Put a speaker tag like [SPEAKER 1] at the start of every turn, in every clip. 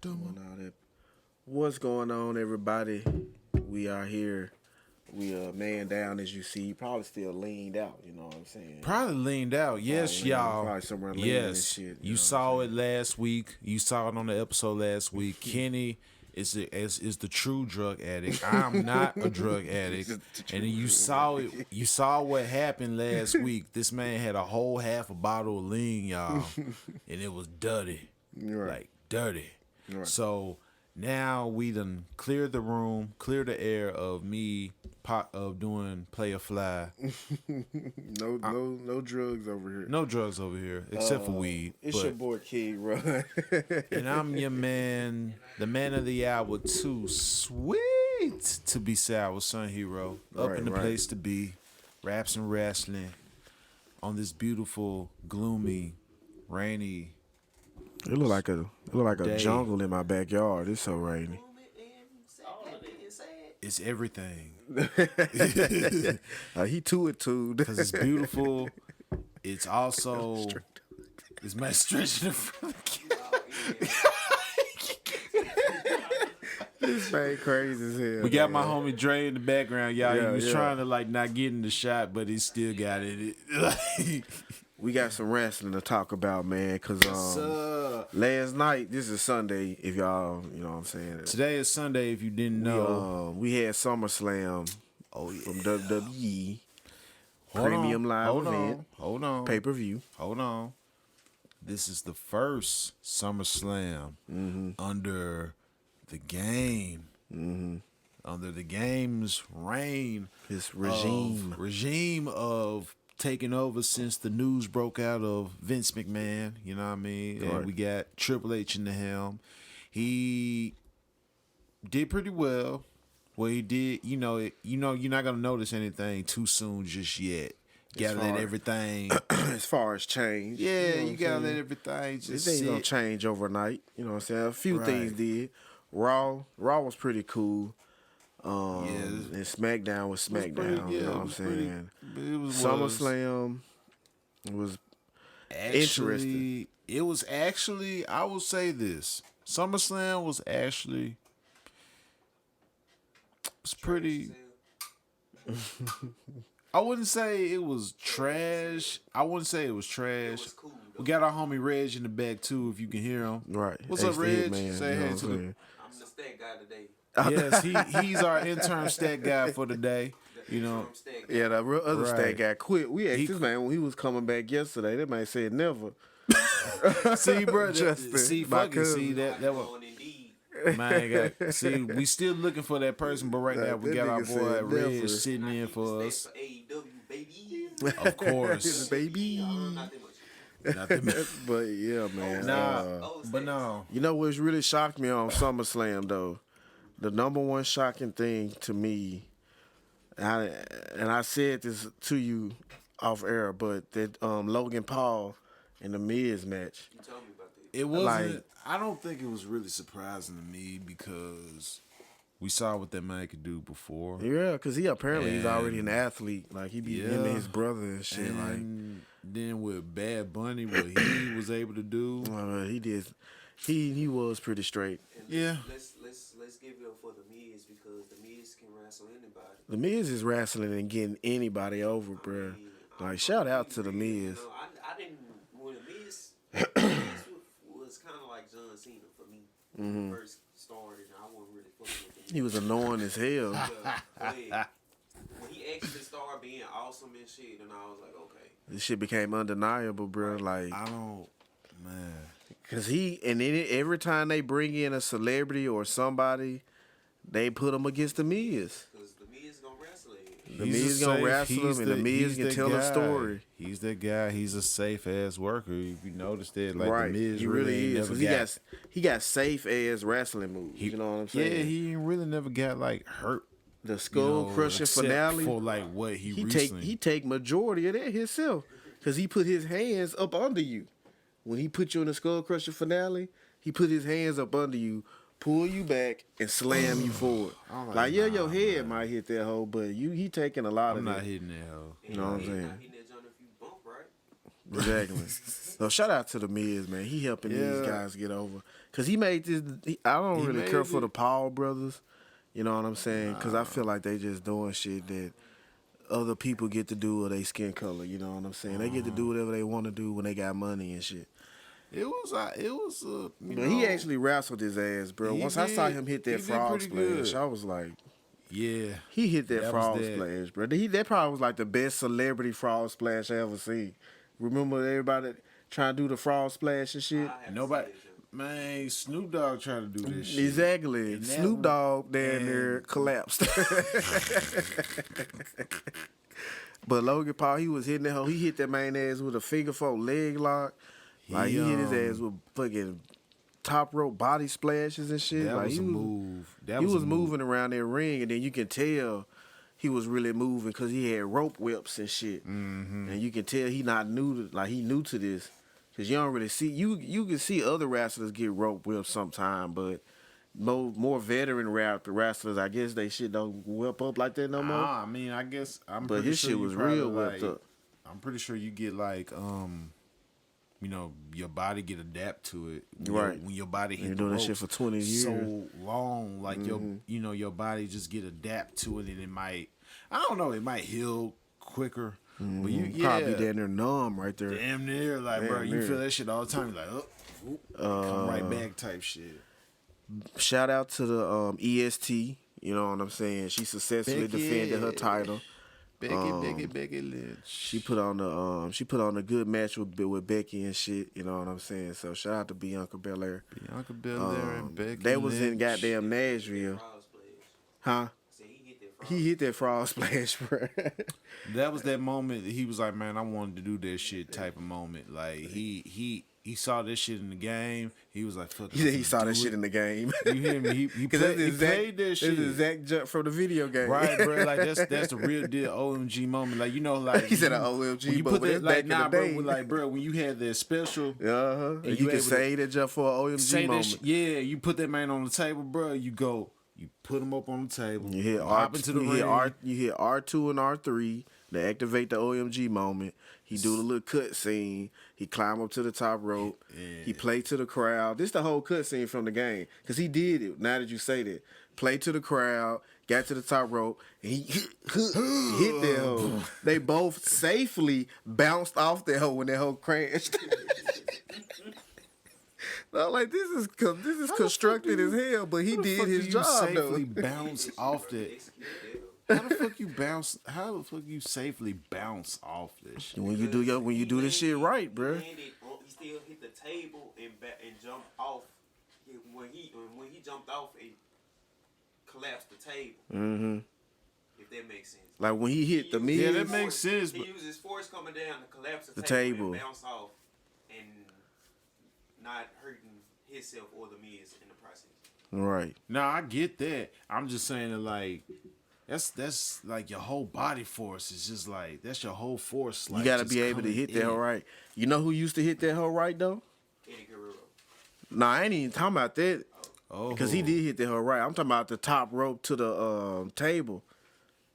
[SPEAKER 1] Doing all that. What's going on, everybody? We are here. We are man down, as you see. Probably still leaned out. You know what I'm saying?
[SPEAKER 2] Probably leaned out. Yes, y'all.
[SPEAKER 1] Probably somewhere leaning and
[SPEAKER 2] Yes.
[SPEAKER 1] shit.
[SPEAKER 2] You
[SPEAKER 1] know
[SPEAKER 2] saw it last week. You saw it on the episode last week. Kenny is the true drug addict. I'm not a drug addict. And then you saw it. You saw what happened last week. This man had a whole half a bottle of lean, y'all, and it was dirty,
[SPEAKER 1] Right.
[SPEAKER 2] like dirty.
[SPEAKER 1] Right.
[SPEAKER 2] So now we done cleared the room, cleared the air of me of doing play a fly.
[SPEAKER 1] No drugs over here.
[SPEAKER 2] No drugs over here except for weed.
[SPEAKER 1] It's your boy King Run.
[SPEAKER 2] And I'm your man, the man of the hour, too sweet to be sour, Sun Hero. Up in the place to be, raps and wrestling on this beautiful, gloomy, rainy.
[SPEAKER 1] It look like a
[SPEAKER 2] day.
[SPEAKER 1] jungle in my backyard. It's so rainy.
[SPEAKER 2] It's everything.
[SPEAKER 1] He to it too.
[SPEAKER 2] Because it's beautiful. It's also it's my stretching in front of the
[SPEAKER 1] This man crazy as hell.
[SPEAKER 2] We got my homie Dre in the background, y'all.
[SPEAKER 1] Yeah,
[SPEAKER 2] he was
[SPEAKER 1] yeah.
[SPEAKER 2] trying to not get in the shot, but he still got it.
[SPEAKER 1] We got some wrestling to talk about, man, because last night, this is Sunday, if y'all, you know what I'm saying.
[SPEAKER 2] Today is Sunday, if you didn't know.
[SPEAKER 1] We had SummerSlam from WWE. Premium live event.
[SPEAKER 2] Hold on.
[SPEAKER 1] Pay-per-view.
[SPEAKER 2] Hold on. This is the first SummerSlam under the game. Under the game's reign.
[SPEAKER 1] His regime.
[SPEAKER 2] Of taking over since the news broke out of Vince McMahon. You know what I mean?
[SPEAKER 1] Right.
[SPEAKER 2] And we got Triple H in the helm. He did pretty well. Well, he did. You're not gonna notice anything too soon just yet. Gotta let everything.
[SPEAKER 1] As far as change.
[SPEAKER 2] Yeah,
[SPEAKER 1] you
[SPEAKER 2] you gotta let everything just
[SPEAKER 1] It ain't gonna
[SPEAKER 2] sit.
[SPEAKER 1] change overnight. You know what I'm saying? A few
[SPEAKER 2] Right.
[SPEAKER 1] things did. Raw was pretty cool. And SmackDown was SmackDown. You know what I'm saying? SummerSlam was interesting.
[SPEAKER 2] It was actually, I will say this. SummerSlam was actually pretty. I wouldn't say it was trash.
[SPEAKER 3] Cool,
[SPEAKER 2] We got our homie Reg in the back too, if you can hear him.
[SPEAKER 1] Right.
[SPEAKER 2] What's up, Reg?
[SPEAKER 1] Man,
[SPEAKER 2] Say
[SPEAKER 1] you know
[SPEAKER 2] hey
[SPEAKER 1] what
[SPEAKER 2] to
[SPEAKER 1] I'm
[SPEAKER 2] the.
[SPEAKER 1] saying?
[SPEAKER 3] I'm the stat guy today.
[SPEAKER 2] Yes, he's our intern stat guy for the day. You know.
[SPEAKER 3] I'm stat guy.
[SPEAKER 1] Yeah, the real other
[SPEAKER 2] Right.
[SPEAKER 1] stat guy quit. We asked this man when he was coming back yesterday. That man said never.
[SPEAKER 2] See, bro.
[SPEAKER 1] Justin,
[SPEAKER 2] See,
[SPEAKER 1] my
[SPEAKER 2] fucking see
[SPEAKER 1] cousin.
[SPEAKER 2] that was.
[SPEAKER 3] On Indeed.
[SPEAKER 2] Man, see, we still looking for that person, but right now we
[SPEAKER 1] That
[SPEAKER 2] got our
[SPEAKER 1] nigga
[SPEAKER 2] boy
[SPEAKER 1] said
[SPEAKER 2] Reg
[SPEAKER 1] never.
[SPEAKER 2] sitting in for us.
[SPEAKER 3] For AEW, baby.
[SPEAKER 2] Of course.
[SPEAKER 1] Baby.
[SPEAKER 3] Not that much.
[SPEAKER 2] Nothing.
[SPEAKER 1] But yeah, man.
[SPEAKER 2] But no.
[SPEAKER 1] You know what's really shocked me on SummerSlam though? The number one shocking thing to me, and I said this to you off air, but that Logan Paul and the Miz match.
[SPEAKER 3] You told me about that.
[SPEAKER 2] It wasn't.
[SPEAKER 1] Like-
[SPEAKER 2] I don't think it was really surprising to me because we saw what that man could do before.
[SPEAKER 1] Yeah, because he's
[SPEAKER 2] And-
[SPEAKER 1] already an athlete. Like he beat him and his brother and shit.
[SPEAKER 2] And then with Bad Bunny, what he was able to do.
[SPEAKER 1] He did. He was pretty straight.
[SPEAKER 3] And
[SPEAKER 2] Yeah.
[SPEAKER 3] Let's give it up for the Miz because the Miz can wrestle anybody.
[SPEAKER 1] The Miz is wrestling and getting anybody over, bruh. Like shout out to the Miz.
[SPEAKER 3] You know, I didn't when the Miz was kind of like John Cena for me when he first started. I wasn't really fucking with the
[SPEAKER 1] He was annoying as hell.
[SPEAKER 3] But when he actually started being awesome and shit, and I was like, okay.
[SPEAKER 1] This shit became undeniable, bro. Like,
[SPEAKER 2] I don't, man.
[SPEAKER 1] cause every time they bring in a celebrity or somebody, they put them against the Miz.
[SPEAKER 3] Because the Miz gonna wrestle it.
[SPEAKER 1] The Miz gonna wrestle him, and the Miz can tell a story.
[SPEAKER 2] He's that guy. He's a safe ass worker. If you noticed that, like
[SPEAKER 1] Right,
[SPEAKER 2] the Miz
[SPEAKER 1] he
[SPEAKER 2] really
[SPEAKER 1] really
[SPEAKER 2] ain't
[SPEAKER 1] is.
[SPEAKER 2] never
[SPEAKER 1] 'Cause he got safe ass wrestling moves. You know what I'm saying?
[SPEAKER 2] Yeah, he ain't really never got like hurt.
[SPEAKER 1] The skull crushing
[SPEAKER 2] except
[SPEAKER 1] finale.
[SPEAKER 2] for like what
[SPEAKER 1] he
[SPEAKER 2] recently.
[SPEAKER 1] take majority of that himself, cause he put his hands up under you. When he put you in the skull crusher finale, he put his hands up under you, pull you back, and slam you forward.
[SPEAKER 2] I'm
[SPEAKER 1] Like yeah,
[SPEAKER 2] nah,
[SPEAKER 1] your head might hit that hole, but he taking a lot
[SPEAKER 2] I'm
[SPEAKER 1] of
[SPEAKER 2] not
[SPEAKER 1] it.
[SPEAKER 2] hitting that hoe.
[SPEAKER 1] You know what I'm saying?
[SPEAKER 3] Not hitting that joint if you bump, right?
[SPEAKER 1] Exactly. So shout out to the Miz, man. He helping these guys get over. Cause he made this. I don't really care for the Paul brothers. You know what I'm saying? Cause I feel like they just doing shit that other people get to do with their skin color. You know what I'm saying? They get to do whatever they want to do when they got money and shit. But he actually wrestled his ass, bro. Once I saw him hit that frog splash, I was like,
[SPEAKER 2] yeah,
[SPEAKER 1] he hit that frog splash, bro. That probably was like the best celebrity frog splash I ever seen. Remember everybody trying to do the frog splash and shit?
[SPEAKER 2] Nobody. Man, Snoop Dogg trying to do this shit.
[SPEAKER 1] Exactly. And Snoop Dogg down there collapsed. But Logan Paul, he was hitting that hoe. He hit that man ass with a finger four leg lock. Like, he hit his ass with fucking top rope body splashes and shit.
[SPEAKER 2] That
[SPEAKER 1] like,
[SPEAKER 2] was a move.
[SPEAKER 1] He was moving around that ring, and then you can tell he was really moving because he had rope whips and shit. Mm-hmm. And you can tell he new to this. Because you don't really see, you can see other wrestlers get rope whips sometime, but more veteran wrestlers, I guess they shit don't whip up like that no more.
[SPEAKER 2] I mean, I guess
[SPEAKER 1] but his shit was real whipped up.
[SPEAKER 2] I'm pretty sure you get like, you know, your body get adapt to it. When your body hit the ropes
[SPEAKER 1] shit for 20 years.
[SPEAKER 2] So long, like your body just get adapt to it, and it might, I don't know, it might heal quicker. Mm-hmm. But you
[SPEAKER 1] probably damn near numb right there.
[SPEAKER 2] Damn near, like bro, you feel that shit all the time. You're like, come right back type shit.
[SPEAKER 1] Shout out to the EST. You know what I'm saying? She successfully defended her title. Becky Lynch. She put on a good match with Becky and shit. You know what I'm saying? So shout out to Bianca Belair.
[SPEAKER 2] And Becky.
[SPEAKER 1] They was in goddamn Nashville. Huh? He hit that frog splash, bro.
[SPEAKER 2] That was that moment that he was like, man, I wanted to do that shit type of moment. Like he saw this shit in the game. He was like, fuck it.
[SPEAKER 1] He saw that shit in the game.
[SPEAKER 2] You hear me? He played that shit.
[SPEAKER 1] It's the exact jump from the video game.
[SPEAKER 2] Right, bro. Like that's the real deal OMG moment. Like, you know, like
[SPEAKER 1] he said an OMG,
[SPEAKER 2] you put that, like, nah, bro, when you had that special,
[SPEAKER 1] and you can say that jump for an OMG moment.
[SPEAKER 2] You put that man on the table, bro. You put him up on the table.
[SPEAKER 1] You hit you hit R2 and R3 to activate the OMG moment. He do the little cut scene. He climb up to the top rope. Yeah. He play to the crowd. This the whole cut scene from the game. Because he did it. Now that you say that. Play to the crowd. Got to the top rope. And he hit that hoe. They both safely bounced off that hoe when that hoe crashed. No, like this is constructed as hell, but he did his job though.
[SPEAKER 2] Safely bounce off that. How the fuck you safely bounce off this shit?
[SPEAKER 1] When you do this shit right, bro.
[SPEAKER 3] He still hit the table and jumped off. When he jumped off, it collapsed the table. Mm-hmm. If that makes sense.
[SPEAKER 1] Like when he hit the Miz.
[SPEAKER 2] Yeah, that makes sense.
[SPEAKER 3] He used his force coming down to collapse the table and bounce off, and not hurting himself or the Miz in the process.
[SPEAKER 1] Right.
[SPEAKER 2] No, I get that. I'm just saying that, like, that's like your whole body force is just like, that's your whole force. Like,
[SPEAKER 1] you gotta be able to hit that hoe right. You know who used to hit that hoe right though?
[SPEAKER 3] Eddie Guerrero.
[SPEAKER 1] Nah, I ain't even talking about that. Oh. Because he did hit that hoe right. I'm talking about the top rope to the table.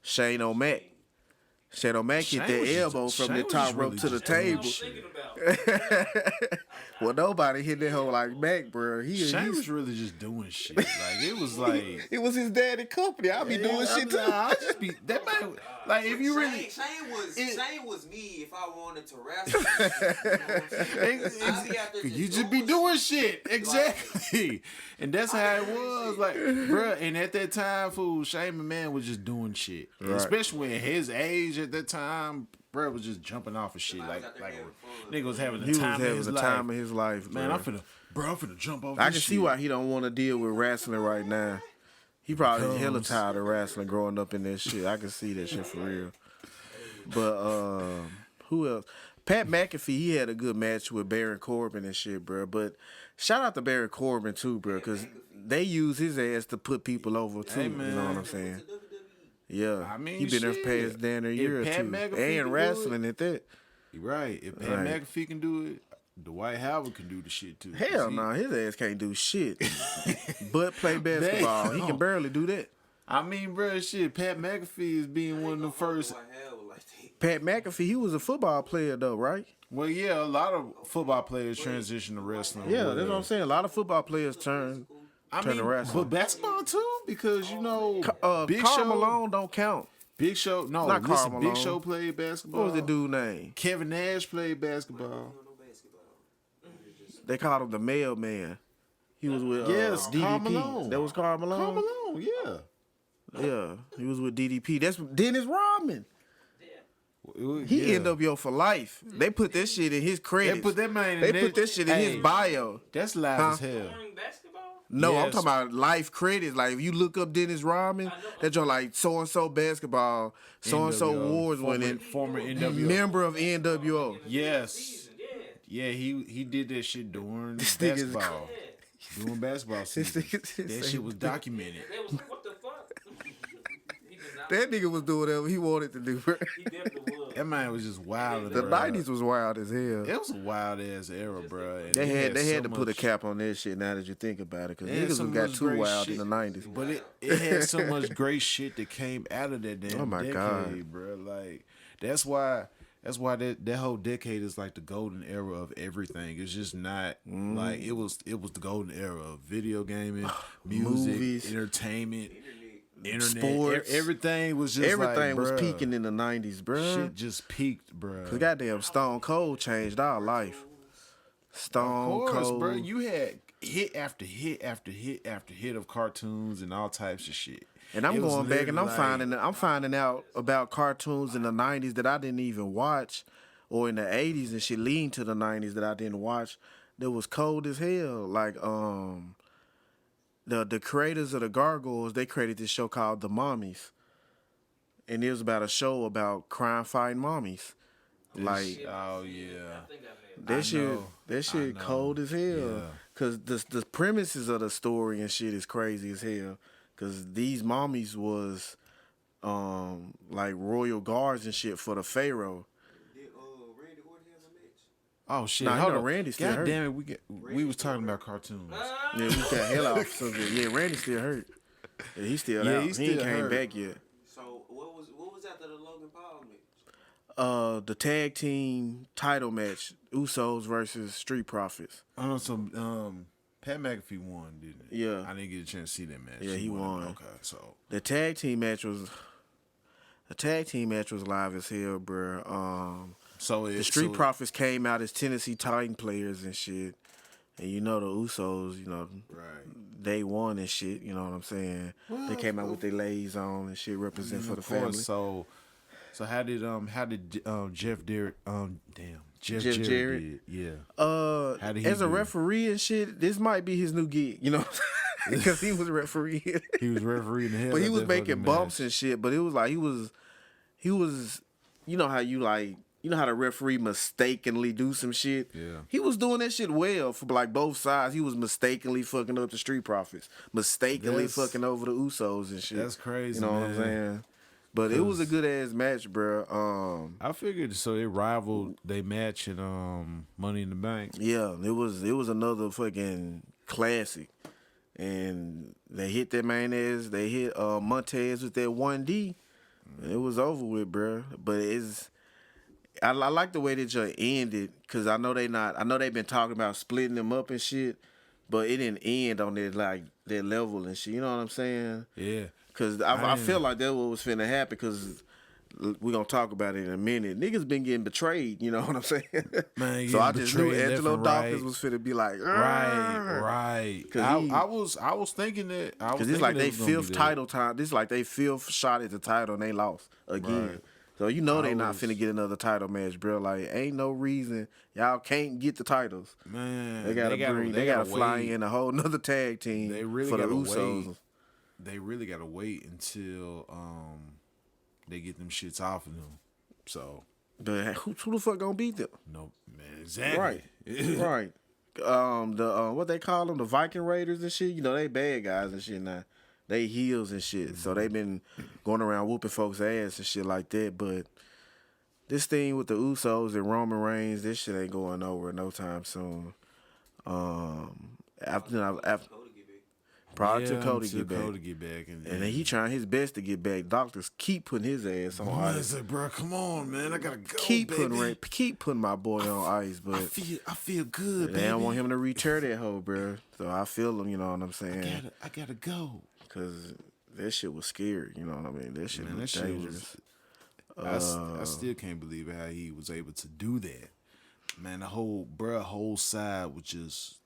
[SPEAKER 1] Shane O'Mac. Shane O'Mac hit that elbow from the top rope to the table. Well, nobody hit that hoe like Mac, bro.
[SPEAKER 2] Shane was really just doing shit. Like, it was like...
[SPEAKER 1] It was his daddy company. I be doing shit too.
[SPEAKER 2] I just be... That man... Like, if you really...
[SPEAKER 3] Shane was me if I wanted to wrestle.
[SPEAKER 2] You just be doing shit. Exactly. And that's how it was. Like, bro, and at that time, fool, Shane McMahon was just doing shit. Right. Especially when his age at that time... Bro was just jumping off of shit like nigga was having the time
[SPEAKER 1] of his life.
[SPEAKER 2] Man, I'm finna jump off.
[SPEAKER 1] I can see why he don't want to deal with wrestling right now. He probably hella tired of wrestling growing up in that shit. I can see that shit for real. But who else? Pat McAfee, he had a good match with Baron Corbin and shit, bro. But shout out to Baron Corbin too, bro, because they use his ass to put people over too. Hey, you know what I'm saying? Yeah,
[SPEAKER 2] I mean,
[SPEAKER 1] he been there past damn a year or two, and wrestling at that.
[SPEAKER 2] Right, if Pat McAfee can do it, Dwight Howard can do the shit too.
[SPEAKER 1] Hell no, his ass can't do shit. But play basketball, he can barely do that.
[SPEAKER 2] I mean, bro, shit, Pat McAfee is being one of the first.
[SPEAKER 1] Pat McAfee, he was a football player though, right?
[SPEAKER 2] Well, yeah, a lot of football players transition to wrestling.
[SPEAKER 1] Yeah,
[SPEAKER 2] well.
[SPEAKER 1] that's what I'm saying. A lot of football players turn to
[SPEAKER 2] but
[SPEAKER 1] wrestling.
[SPEAKER 2] basketball too, because Big
[SPEAKER 1] Karl
[SPEAKER 2] Show,
[SPEAKER 1] Malone don't count.
[SPEAKER 2] Big Show, no,
[SPEAKER 1] Not Karl
[SPEAKER 2] listen, Big
[SPEAKER 1] Malone.
[SPEAKER 2] Show played basketball.
[SPEAKER 1] What was the dude name?
[SPEAKER 2] Kevin Nash played basketball.
[SPEAKER 1] They called him the mailman. He was with
[SPEAKER 2] Yes, Karl
[SPEAKER 1] DDP.
[SPEAKER 2] Malone.
[SPEAKER 1] That was Karl Malone.
[SPEAKER 2] Karl Malone, yeah.
[SPEAKER 1] Yeah, he was with DDP. That's Dennis Rodman. He
[SPEAKER 2] yeah.
[SPEAKER 1] NWO for life. They put that shit in his credits.
[SPEAKER 2] They put that man in
[SPEAKER 1] They
[SPEAKER 2] that-
[SPEAKER 1] put that shit in his
[SPEAKER 2] Hey.
[SPEAKER 1] bio.
[SPEAKER 2] That's live
[SPEAKER 1] Huh?
[SPEAKER 2] as hell.
[SPEAKER 4] During basketball?
[SPEAKER 1] No, I'm
[SPEAKER 2] Yes.
[SPEAKER 1] talking about life credits. Like if you look up Dennis Rodman, that's your like so and so basketball, so and so
[SPEAKER 2] NWO,
[SPEAKER 1] awards winning,
[SPEAKER 2] former NWO.
[SPEAKER 1] member of NWO.
[SPEAKER 2] Yes. Yeah, he did that shit during
[SPEAKER 1] This nigga is
[SPEAKER 2] basketball. During basketball season.
[SPEAKER 1] nigga
[SPEAKER 2] That
[SPEAKER 1] say-
[SPEAKER 2] shit was documented.
[SPEAKER 4] They was like, what the fuck? He did not.
[SPEAKER 1] That nigga was doing whatever he wanted to do.
[SPEAKER 4] He definitely was.
[SPEAKER 2] That man was just wild.
[SPEAKER 1] The
[SPEAKER 2] bruh.
[SPEAKER 1] '90s was wild as hell.
[SPEAKER 2] It was a wild ass era, bro.
[SPEAKER 1] They had to put a cap on that shit. Now that you think about it, because
[SPEAKER 2] They had
[SPEAKER 1] niggas
[SPEAKER 2] so
[SPEAKER 1] got
[SPEAKER 2] much
[SPEAKER 1] too
[SPEAKER 2] great
[SPEAKER 1] wild
[SPEAKER 2] shit.
[SPEAKER 1] in the '90s.
[SPEAKER 2] But it had so much great shit that came out of that damn
[SPEAKER 1] Oh my
[SPEAKER 2] decade,
[SPEAKER 1] God.
[SPEAKER 2] bro. Like that's why that whole decade is like the golden era of everything. It's just not like it was the golden era of video gaming, music,
[SPEAKER 1] Movies.
[SPEAKER 2] entertainment, internet,
[SPEAKER 1] Sports.
[SPEAKER 2] everything was just
[SPEAKER 1] Everything was
[SPEAKER 2] bruh,
[SPEAKER 1] peaking in the '90s, bruh.
[SPEAKER 2] Shit just peaked, bro.
[SPEAKER 1] Cause goddamn Stone Cold changed our life. Stone
[SPEAKER 2] Of course,
[SPEAKER 1] Cold,
[SPEAKER 2] bro. You had hit after hit after hit after hit of cartoons and all types of shit.
[SPEAKER 1] and I'm
[SPEAKER 2] It was
[SPEAKER 1] going back and I'm
[SPEAKER 2] literally
[SPEAKER 1] finding out about cartoons in the '90s that I didn't even watch, or in the '80s and shit leading to the '90s that I didn't watch. That was cold as hell. Like the creators of the Gargoyles, they created this show called The Mommies, and it was about a show about crime fighting mommies. Like
[SPEAKER 2] Oh yeah.
[SPEAKER 4] I think I've had.
[SPEAKER 1] that shit
[SPEAKER 2] know.
[SPEAKER 1] cold as hell.
[SPEAKER 2] Yeah.
[SPEAKER 1] Cause the premises of the story and shit is crazy as hell. Cause these mommies was like royal guards and shit for the pharaoh.
[SPEAKER 3] Did Randy Orton have a match?
[SPEAKER 2] Oh shit!
[SPEAKER 1] Nah, you
[SPEAKER 2] Hold
[SPEAKER 1] know
[SPEAKER 2] on.
[SPEAKER 1] Randy still
[SPEAKER 2] God
[SPEAKER 1] hurt.
[SPEAKER 2] damn it! We was talking about cartoons.
[SPEAKER 1] Yeah, we got hell off something. Yeah, Randy still hurt. Yeah, he still
[SPEAKER 2] Yeah,
[SPEAKER 1] out.
[SPEAKER 2] he
[SPEAKER 1] He
[SPEAKER 2] still
[SPEAKER 1] ain't came
[SPEAKER 2] hurt.
[SPEAKER 1] back yet.
[SPEAKER 3] So what was after the Logan Paul match?
[SPEAKER 1] The tag team title match, Usos versus Street Profits.
[SPEAKER 2] I know some. Pat McAfee won, didn't he?
[SPEAKER 1] Yeah.
[SPEAKER 2] I didn't get a chance to see that match.
[SPEAKER 1] Yeah, he won.
[SPEAKER 2] Okay, so
[SPEAKER 1] The tag team match was live as hell, bro. The Street Profits came out as Tennessee Titan players and shit. And you know the Usos, you know,
[SPEAKER 2] right.
[SPEAKER 1] they won and shit, you know what I'm saying? They came out with their lays on and shit, represent for the
[SPEAKER 2] Of course,
[SPEAKER 1] family.
[SPEAKER 2] So how did Jeff Jarrett Jeff
[SPEAKER 1] Jarrett?
[SPEAKER 2] did? Yeah. How did he
[SPEAKER 1] As a
[SPEAKER 2] do?
[SPEAKER 1] referee and shit, this might be his new gig, you know, because he was refereeing.
[SPEAKER 2] He was refereeing the hell.
[SPEAKER 1] But he
[SPEAKER 2] out
[SPEAKER 1] was
[SPEAKER 2] that
[SPEAKER 1] making
[SPEAKER 2] fucking
[SPEAKER 1] bumps
[SPEAKER 2] match.
[SPEAKER 1] and shit. But it was like he was, you know how the referee mistakenly do some shit.
[SPEAKER 2] Yeah.
[SPEAKER 1] He was doing that shit well for like both sides. He was mistakenly fucking up the Street Profits, mistakenly
[SPEAKER 2] That's-
[SPEAKER 1] fucking over the Usos and shit.
[SPEAKER 2] That's crazy,
[SPEAKER 1] You know what I'm
[SPEAKER 2] man.
[SPEAKER 1] saying? But it was a good ass match, bro.
[SPEAKER 2] I figured so it rivaled they match in Money in the Bank.
[SPEAKER 1] Yeah, it was another fucking classic. And they hit that man ass. They hit Montez with that 1D. And it was over with, bro. But I like the way that you ended, because I know they've been talking about splitting them up and shit, but it didn't end on their level and shit. You know what I'm saying?
[SPEAKER 2] Yeah.
[SPEAKER 1] Because I feel like that what was finna happen, because we're going to talk about it in a minute. Niggas been getting betrayed, you know what I'm saying?
[SPEAKER 2] Man,
[SPEAKER 1] So I
[SPEAKER 2] getting
[SPEAKER 1] just knew
[SPEAKER 2] betrayed left
[SPEAKER 1] Angelo
[SPEAKER 2] and
[SPEAKER 1] Dawkins
[SPEAKER 2] right.
[SPEAKER 1] was finna be like,
[SPEAKER 2] Right.
[SPEAKER 1] 'Cause he-
[SPEAKER 2] I was thinking that.
[SPEAKER 1] Because it's like they fifth title time. This is like they fifth shot at the title and they lost again.
[SPEAKER 2] Right.
[SPEAKER 1] So you know they not
[SPEAKER 2] was-
[SPEAKER 1] finna get another title match, bro. Like ain't no reason y'all can't get the titles.
[SPEAKER 2] Man,
[SPEAKER 1] They gotta fly
[SPEAKER 2] wait.
[SPEAKER 1] in a whole nother tag team
[SPEAKER 2] They really
[SPEAKER 1] for the
[SPEAKER 2] gotta
[SPEAKER 1] Usos.
[SPEAKER 2] wait. They really gotta wait until they get them shits off of them. So
[SPEAKER 1] But who the fuck gonna beat them?
[SPEAKER 2] no, man, exactly.
[SPEAKER 1] Right, right. The what they call them, the Viking Raiders and shit. You know they bad guys and shit now. They heels and shit. So they been going around whooping folks' ass and shit like that. But this thing with the Usos and Roman Reigns, this shit ain't going over no time soon. After
[SPEAKER 3] Cody get back.
[SPEAKER 1] Prior to
[SPEAKER 2] Yeah,
[SPEAKER 1] Cody
[SPEAKER 2] until
[SPEAKER 1] get back.
[SPEAKER 2] Cody get back, and
[SPEAKER 1] And then he trying his best to get back. Doctors keep putting his ass on
[SPEAKER 2] I
[SPEAKER 1] ice.
[SPEAKER 2] said, bro, come on, man, I gotta go,
[SPEAKER 1] Keep
[SPEAKER 2] baby.
[SPEAKER 1] putting my boy on ice, but
[SPEAKER 2] I feel good,
[SPEAKER 1] they
[SPEAKER 2] baby.
[SPEAKER 1] don't want him to return that hoe, bro. So I feel him, you know what I'm saying?
[SPEAKER 2] I gotta go.
[SPEAKER 1] Because that shit was scary, you know what I mean? That shit
[SPEAKER 2] Man,
[SPEAKER 1] was
[SPEAKER 2] that shit
[SPEAKER 1] dangerous.
[SPEAKER 2] I still can't believe how he was able to do that. Man, the whole side was just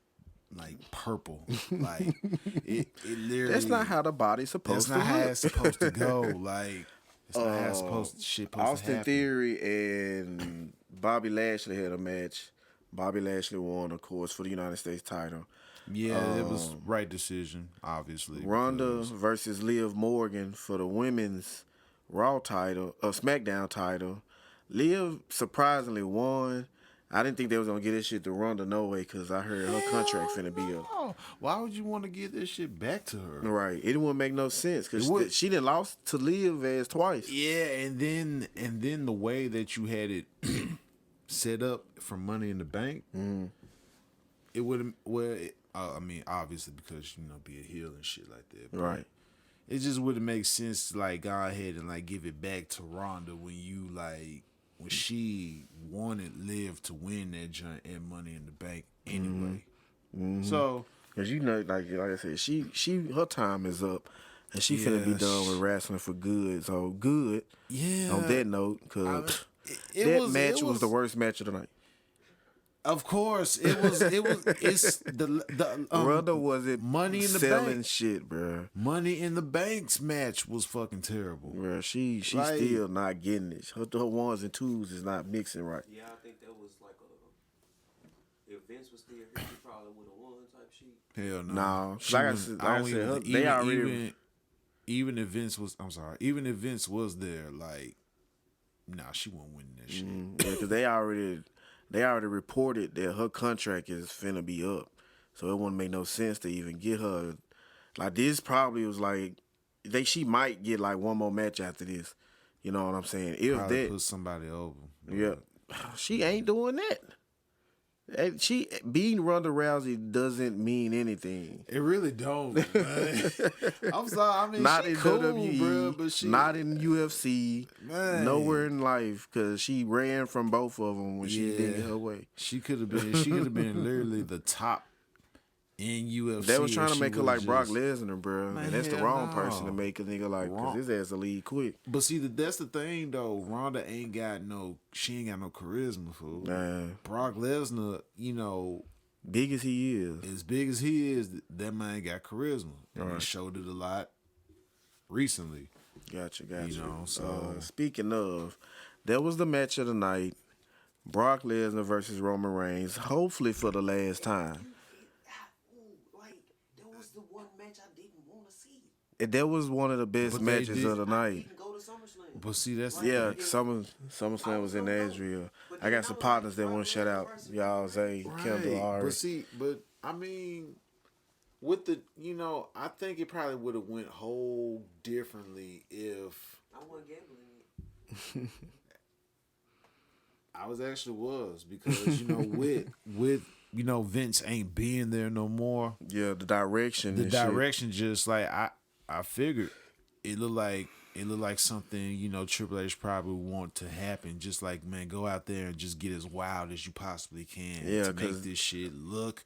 [SPEAKER 2] like purple. Like it literally.
[SPEAKER 1] That's not how the body's supposed
[SPEAKER 2] That's
[SPEAKER 1] to
[SPEAKER 2] not how
[SPEAKER 1] look.
[SPEAKER 2] it's supposed to go. Like it's not how supposed to
[SPEAKER 1] Austin
[SPEAKER 2] happen.
[SPEAKER 1] Theory and Bobby Lashley had a match. Bobby Lashley won, of course, for the United States title.
[SPEAKER 2] Yeah, it was right decision, obviously.
[SPEAKER 1] Ronda
[SPEAKER 2] because-
[SPEAKER 1] versus Liv Morgan for the women's Raw title, SmackDown title. Liv surprisingly won. I didn't think they was gonna get this shit to Ronda no way because I heard her contract finna be up.
[SPEAKER 2] No. Why would you want to give this shit back to her?
[SPEAKER 1] Right, it wouldn't make no sense
[SPEAKER 2] It
[SPEAKER 1] because
[SPEAKER 2] would-
[SPEAKER 1] she done lost to Liv as twice.
[SPEAKER 2] Yeah, and then the way that you had it set up for Money in the Bank, it would I mean, obviously because be a heel and shit like that. But
[SPEAKER 1] Right.
[SPEAKER 2] it just wouldn't make sense to like go ahead and like give it back to Ronda when when she wanted Liv to win that joint and Money in the Bank anyway. So
[SPEAKER 1] Cause like I said, she her time is up, and she finna be
[SPEAKER 2] Yeah,
[SPEAKER 1] done with wrestling for good. So good.
[SPEAKER 2] yeah,
[SPEAKER 1] On that note, cause
[SPEAKER 2] it
[SPEAKER 1] that match was the worst match of the night.
[SPEAKER 2] Of course, it's the
[SPEAKER 1] Ronda wasn't
[SPEAKER 2] Money in the
[SPEAKER 1] selling
[SPEAKER 2] Bank.
[SPEAKER 1] shit, bruh.
[SPEAKER 2] Money in the Bank's match was fucking terrible.
[SPEAKER 1] Bruh, she
[SPEAKER 2] Like-
[SPEAKER 1] still not getting it. Her ones and twos is not mixing right.
[SPEAKER 3] Yeah, I think that was like if Vince was still here, he probably would have won type shit.
[SPEAKER 2] Hell no.
[SPEAKER 1] No,
[SPEAKER 2] She
[SPEAKER 1] like I
[SPEAKER 2] was-
[SPEAKER 1] said,
[SPEAKER 2] don't
[SPEAKER 1] they
[SPEAKER 2] even-
[SPEAKER 1] already
[SPEAKER 2] even if Vince was, I'm sorry, even if Vince was there, like, nah, she won't win that shit.
[SPEAKER 1] yeah, cause they already reported that her contract is finna be up, so it wouldn't make no sense to even get her. Like this probably was like she might get like one more match after this. You know what I'm saying? If
[SPEAKER 2] Probably
[SPEAKER 1] that,
[SPEAKER 2] put somebody over.
[SPEAKER 1] yeah, she ain't doing that. She beating Ronda Rousey doesn't mean anything.
[SPEAKER 2] It really don't, man. I'm sorry. I mean,
[SPEAKER 1] Not
[SPEAKER 2] she
[SPEAKER 1] in
[SPEAKER 2] cool,
[SPEAKER 1] WWE,
[SPEAKER 2] bro, but she
[SPEAKER 1] not in UFC,
[SPEAKER 2] Man.
[SPEAKER 1] nowhere in life, because she ran from both of them when she did
[SPEAKER 2] Yeah.
[SPEAKER 1] it her way.
[SPEAKER 2] She could have been. She could have been literally the top in UFC.
[SPEAKER 1] They was trying
[SPEAKER 2] if
[SPEAKER 1] to
[SPEAKER 2] she
[SPEAKER 1] make her
[SPEAKER 2] would've
[SPEAKER 1] like Brock
[SPEAKER 2] just-
[SPEAKER 1] Lesnar, bro,
[SPEAKER 2] Man,
[SPEAKER 1] and that's the
[SPEAKER 2] hell
[SPEAKER 1] wrong
[SPEAKER 2] no.
[SPEAKER 1] person to make a nigga like,
[SPEAKER 2] Wrong.
[SPEAKER 1] because his ass will leave quick.
[SPEAKER 2] But see, that's the thing though. Ronda ain't got no. She ain't got no charisma, fool.
[SPEAKER 1] Nah,
[SPEAKER 2] Brock Lesnar,
[SPEAKER 1] big as he is,
[SPEAKER 2] as big as he is, that man got charisma, and he
[SPEAKER 1] Right.
[SPEAKER 2] showed it a lot recently.
[SPEAKER 1] gotcha.
[SPEAKER 2] So-
[SPEAKER 1] Speaking of, that was the match of the night: Brock Lesnar versus Roman Reigns. Hopefully for the last time.
[SPEAKER 3] Like that was the one match I didn't want to see.
[SPEAKER 1] And that was one of the best
[SPEAKER 2] But they
[SPEAKER 1] matches
[SPEAKER 2] did-
[SPEAKER 1] of the
[SPEAKER 3] I
[SPEAKER 1] night.
[SPEAKER 3] didn't go to SummerSlam.
[SPEAKER 2] But see, that's
[SPEAKER 1] Yeah, SummerSlam was in Nashville. I got some partners that want to shout out y'all, Zay, Kendall, Ari.
[SPEAKER 2] But see, I mean, with the, I think it probably would have went whole differently if
[SPEAKER 3] I wasn't gambling it.
[SPEAKER 2] I was because with Vince ain't being there no more.
[SPEAKER 1] Yeah, the direction.
[SPEAKER 2] The
[SPEAKER 1] and shit.
[SPEAKER 2] direction just like I figured it looked like something Triple H probably want to happen. Just like, man, go out there and just get as wild as you possibly can
[SPEAKER 1] Yeah,
[SPEAKER 2] to make
[SPEAKER 1] 'cause-
[SPEAKER 2] this shit look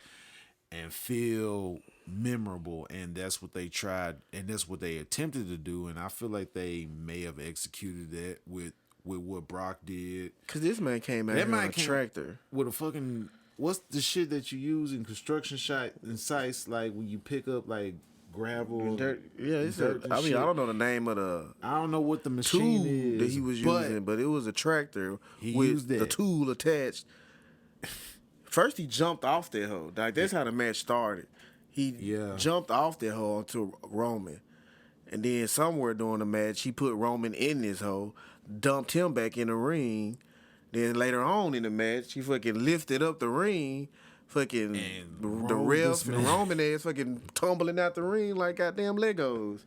[SPEAKER 2] and feel memorable. And that's what they tried, and that's what they attempted to do. And I feel like they may have executed that with what Brock did.
[SPEAKER 1] Cause this man came out
[SPEAKER 2] That
[SPEAKER 1] here
[SPEAKER 2] man
[SPEAKER 1] on a
[SPEAKER 2] came-
[SPEAKER 1] tractor.
[SPEAKER 2] With a fucking, what's the shit that you use in construction sites, like when you pick up like gravel,
[SPEAKER 1] Dirt. Yeah, it's
[SPEAKER 2] dirt and
[SPEAKER 1] I
[SPEAKER 2] shit.
[SPEAKER 1] don't know the name of the
[SPEAKER 2] I don't know what the
[SPEAKER 1] tool
[SPEAKER 2] machine is
[SPEAKER 1] that he was
[SPEAKER 2] but
[SPEAKER 1] using, but it was a tractor
[SPEAKER 2] He
[SPEAKER 1] with
[SPEAKER 2] used
[SPEAKER 1] the
[SPEAKER 2] that.
[SPEAKER 1] tool attached. First, he jumped off that hoe. Like that's how the match started. He
[SPEAKER 2] Yeah.
[SPEAKER 1] jumped off that hoe onto Roman, and then somewhere during the match, he put Roman in this hoe, dumped him back in the ring. Then later on in the match, he fucking lifted up the ring. Fucking
[SPEAKER 2] And
[SPEAKER 1] the
[SPEAKER 2] rolled
[SPEAKER 1] refs
[SPEAKER 2] this
[SPEAKER 1] and
[SPEAKER 2] man.
[SPEAKER 1] Roman ass fucking tumbling out the ring like goddamn Legos.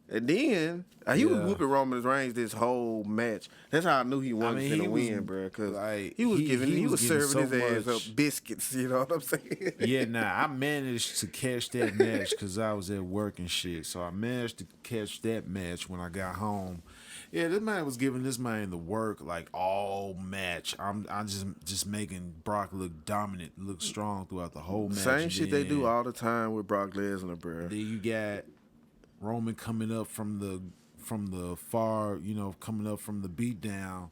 [SPEAKER 1] And then he was
[SPEAKER 2] Yeah.
[SPEAKER 1] whooping Roman Reigns this whole match. That's how I knew he wasn't
[SPEAKER 2] mean,
[SPEAKER 1] finna
[SPEAKER 2] he was,
[SPEAKER 1] win, bro. Because
[SPEAKER 2] like,
[SPEAKER 1] he was
[SPEAKER 2] he was getting
[SPEAKER 1] serving
[SPEAKER 2] so
[SPEAKER 1] his ass
[SPEAKER 2] much-
[SPEAKER 1] up biscuits. You know what I'm saying?
[SPEAKER 2] Yeah, I managed to catch that match because I was at work and shit. So I managed to catch that match when I got home. Yeah, this man was giving this man the work like all match. I'm just making Brock look dominant, look strong throughout the whole match.
[SPEAKER 1] Same shit they do all the time with Brock Lesnar, bro.
[SPEAKER 2] Then you got Roman coming up from the far, coming up from the beatdown,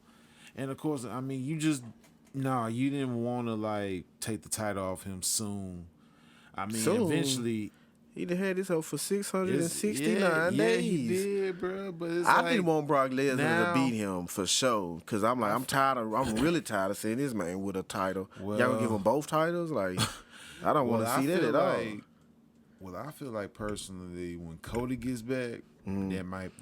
[SPEAKER 2] and of course, I mean, you didn't want to like take the title off him soon. I mean,
[SPEAKER 1] Soon?
[SPEAKER 2] eventually.
[SPEAKER 1] He done had this up for 669
[SPEAKER 2] yeah,
[SPEAKER 1] days.
[SPEAKER 2] Yeah, he did, bro. But it's
[SPEAKER 1] I
[SPEAKER 2] like,
[SPEAKER 1] didn't want Brock Lesnar
[SPEAKER 2] now-
[SPEAKER 1] to beat him for sure, cause I'm really tired of seeing this man with a title. Y'all gonna give him both titles? Like, I don't want to see that at all.
[SPEAKER 2] Well, I feel like personally, when Cody gets back,